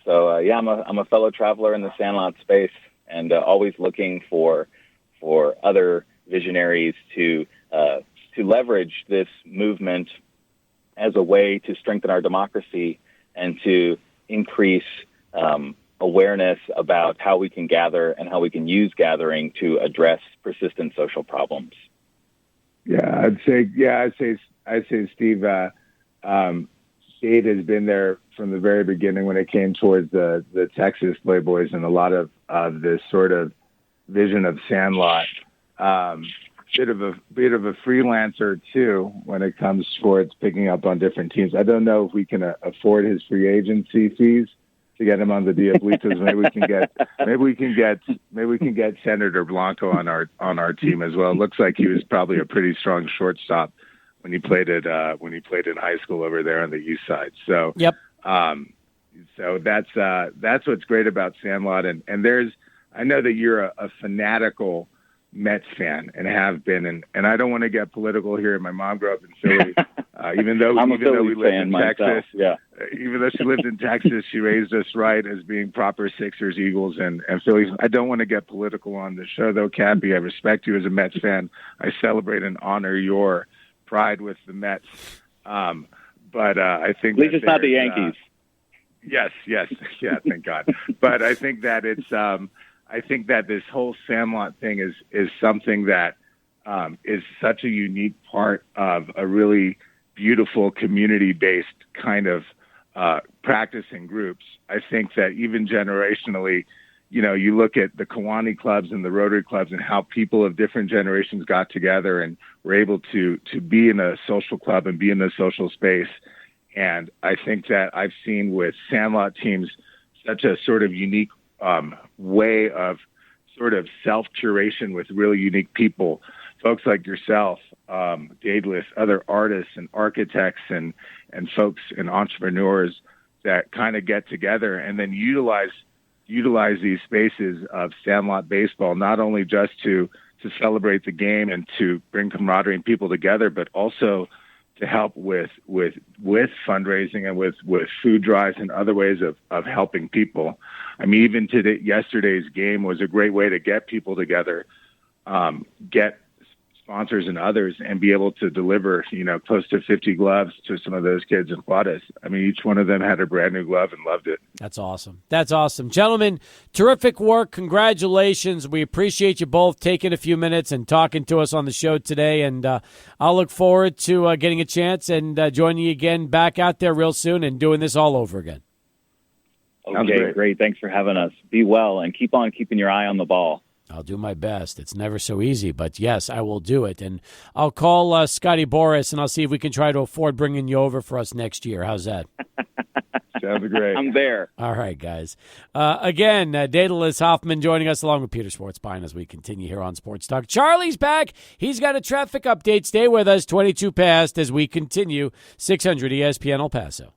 So, I'm a fellow traveler in the Sandlot space, and always looking for other visionaries to leverage this movement as a way to strengthen our democracy and to increase awareness about how we can gather and how we can use gathering to address persistent social problems. I'd say, Steve, Dade has been there from the very beginning when it came towards the Texas Playboys and a lot of this sort of vision of Sandlot. Bit of a freelancer too when it comes towards picking up on different teams. I don't know if we can afford his free agency fees to get him on the Diablitos. Maybe we can get Senator Blanco on our team as well. It looks like he was probably a pretty strong shortstop when he played in high school over there on the east side. So so that's what's great about Sandlot, and I know that you're a fanatical Mets fan and have been, and I don't want to get political here. My mom grew up in Philly, even though we lived in Texas. Even though she lived in Texas, she raised us right as being proper Sixers, Eagles, and Phillies. I don't want to get political on the show, though, Cappy. I respect you as a Mets fan. I celebrate and honor your pride with the Mets. But I think at least it's not the Yankees. Yes, thank God. But I think that it's. I think that this whole Sandlot thing is something that is such a unique part of a really beautiful community-based kind of practicing groups. I think that even generationally, you look at the Kiwani clubs and the Rotary clubs and how people of different generations got together and were able to be in a social club and be in a social space. And I think that I've seen with Sandlot teams such a sort of unique way of sort of self-curation with really unique people, folks like yourself, Daedalus, other artists and architects and folks and entrepreneurs that kind of get together and then utilize these spaces of Sandlot baseball, not only just to celebrate the game and to bring camaraderie and people together, but also to help with fundraising and with food drives and other ways of helping people. I mean, even yesterday's game was a great way to get people together, get sponsors and others, and be able to deliver, close to 50 gloves to some of those kids in Juarez. I mean, each one of them had a brand new glove and loved it. That's awesome. That's awesome. Gentlemen, terrific work. Congratulations. We appreciate you both taking a few minutes and talking to us on the show today, and I'll look forward to getting a chance and joining you again back out there real soon and doing this all over again. Okay, great. Thanks for having us. Be well and keep on keeping your eye on the ball. I'll do my best. It's never so easy, but yes, I will do it. And I'll call Scotty Boris, and I'll see if we can try to afford bringing you over for us next year. How's that? Sounds great. I'm there. All right, guys. Again, Daedalus Hoffman joining us along with Peter Sportsbine as we continue here on Sports Talk. Charlie's back. He's got a traffic update. Stay with us, 22 past, as we continue 600 ESPN El Paso.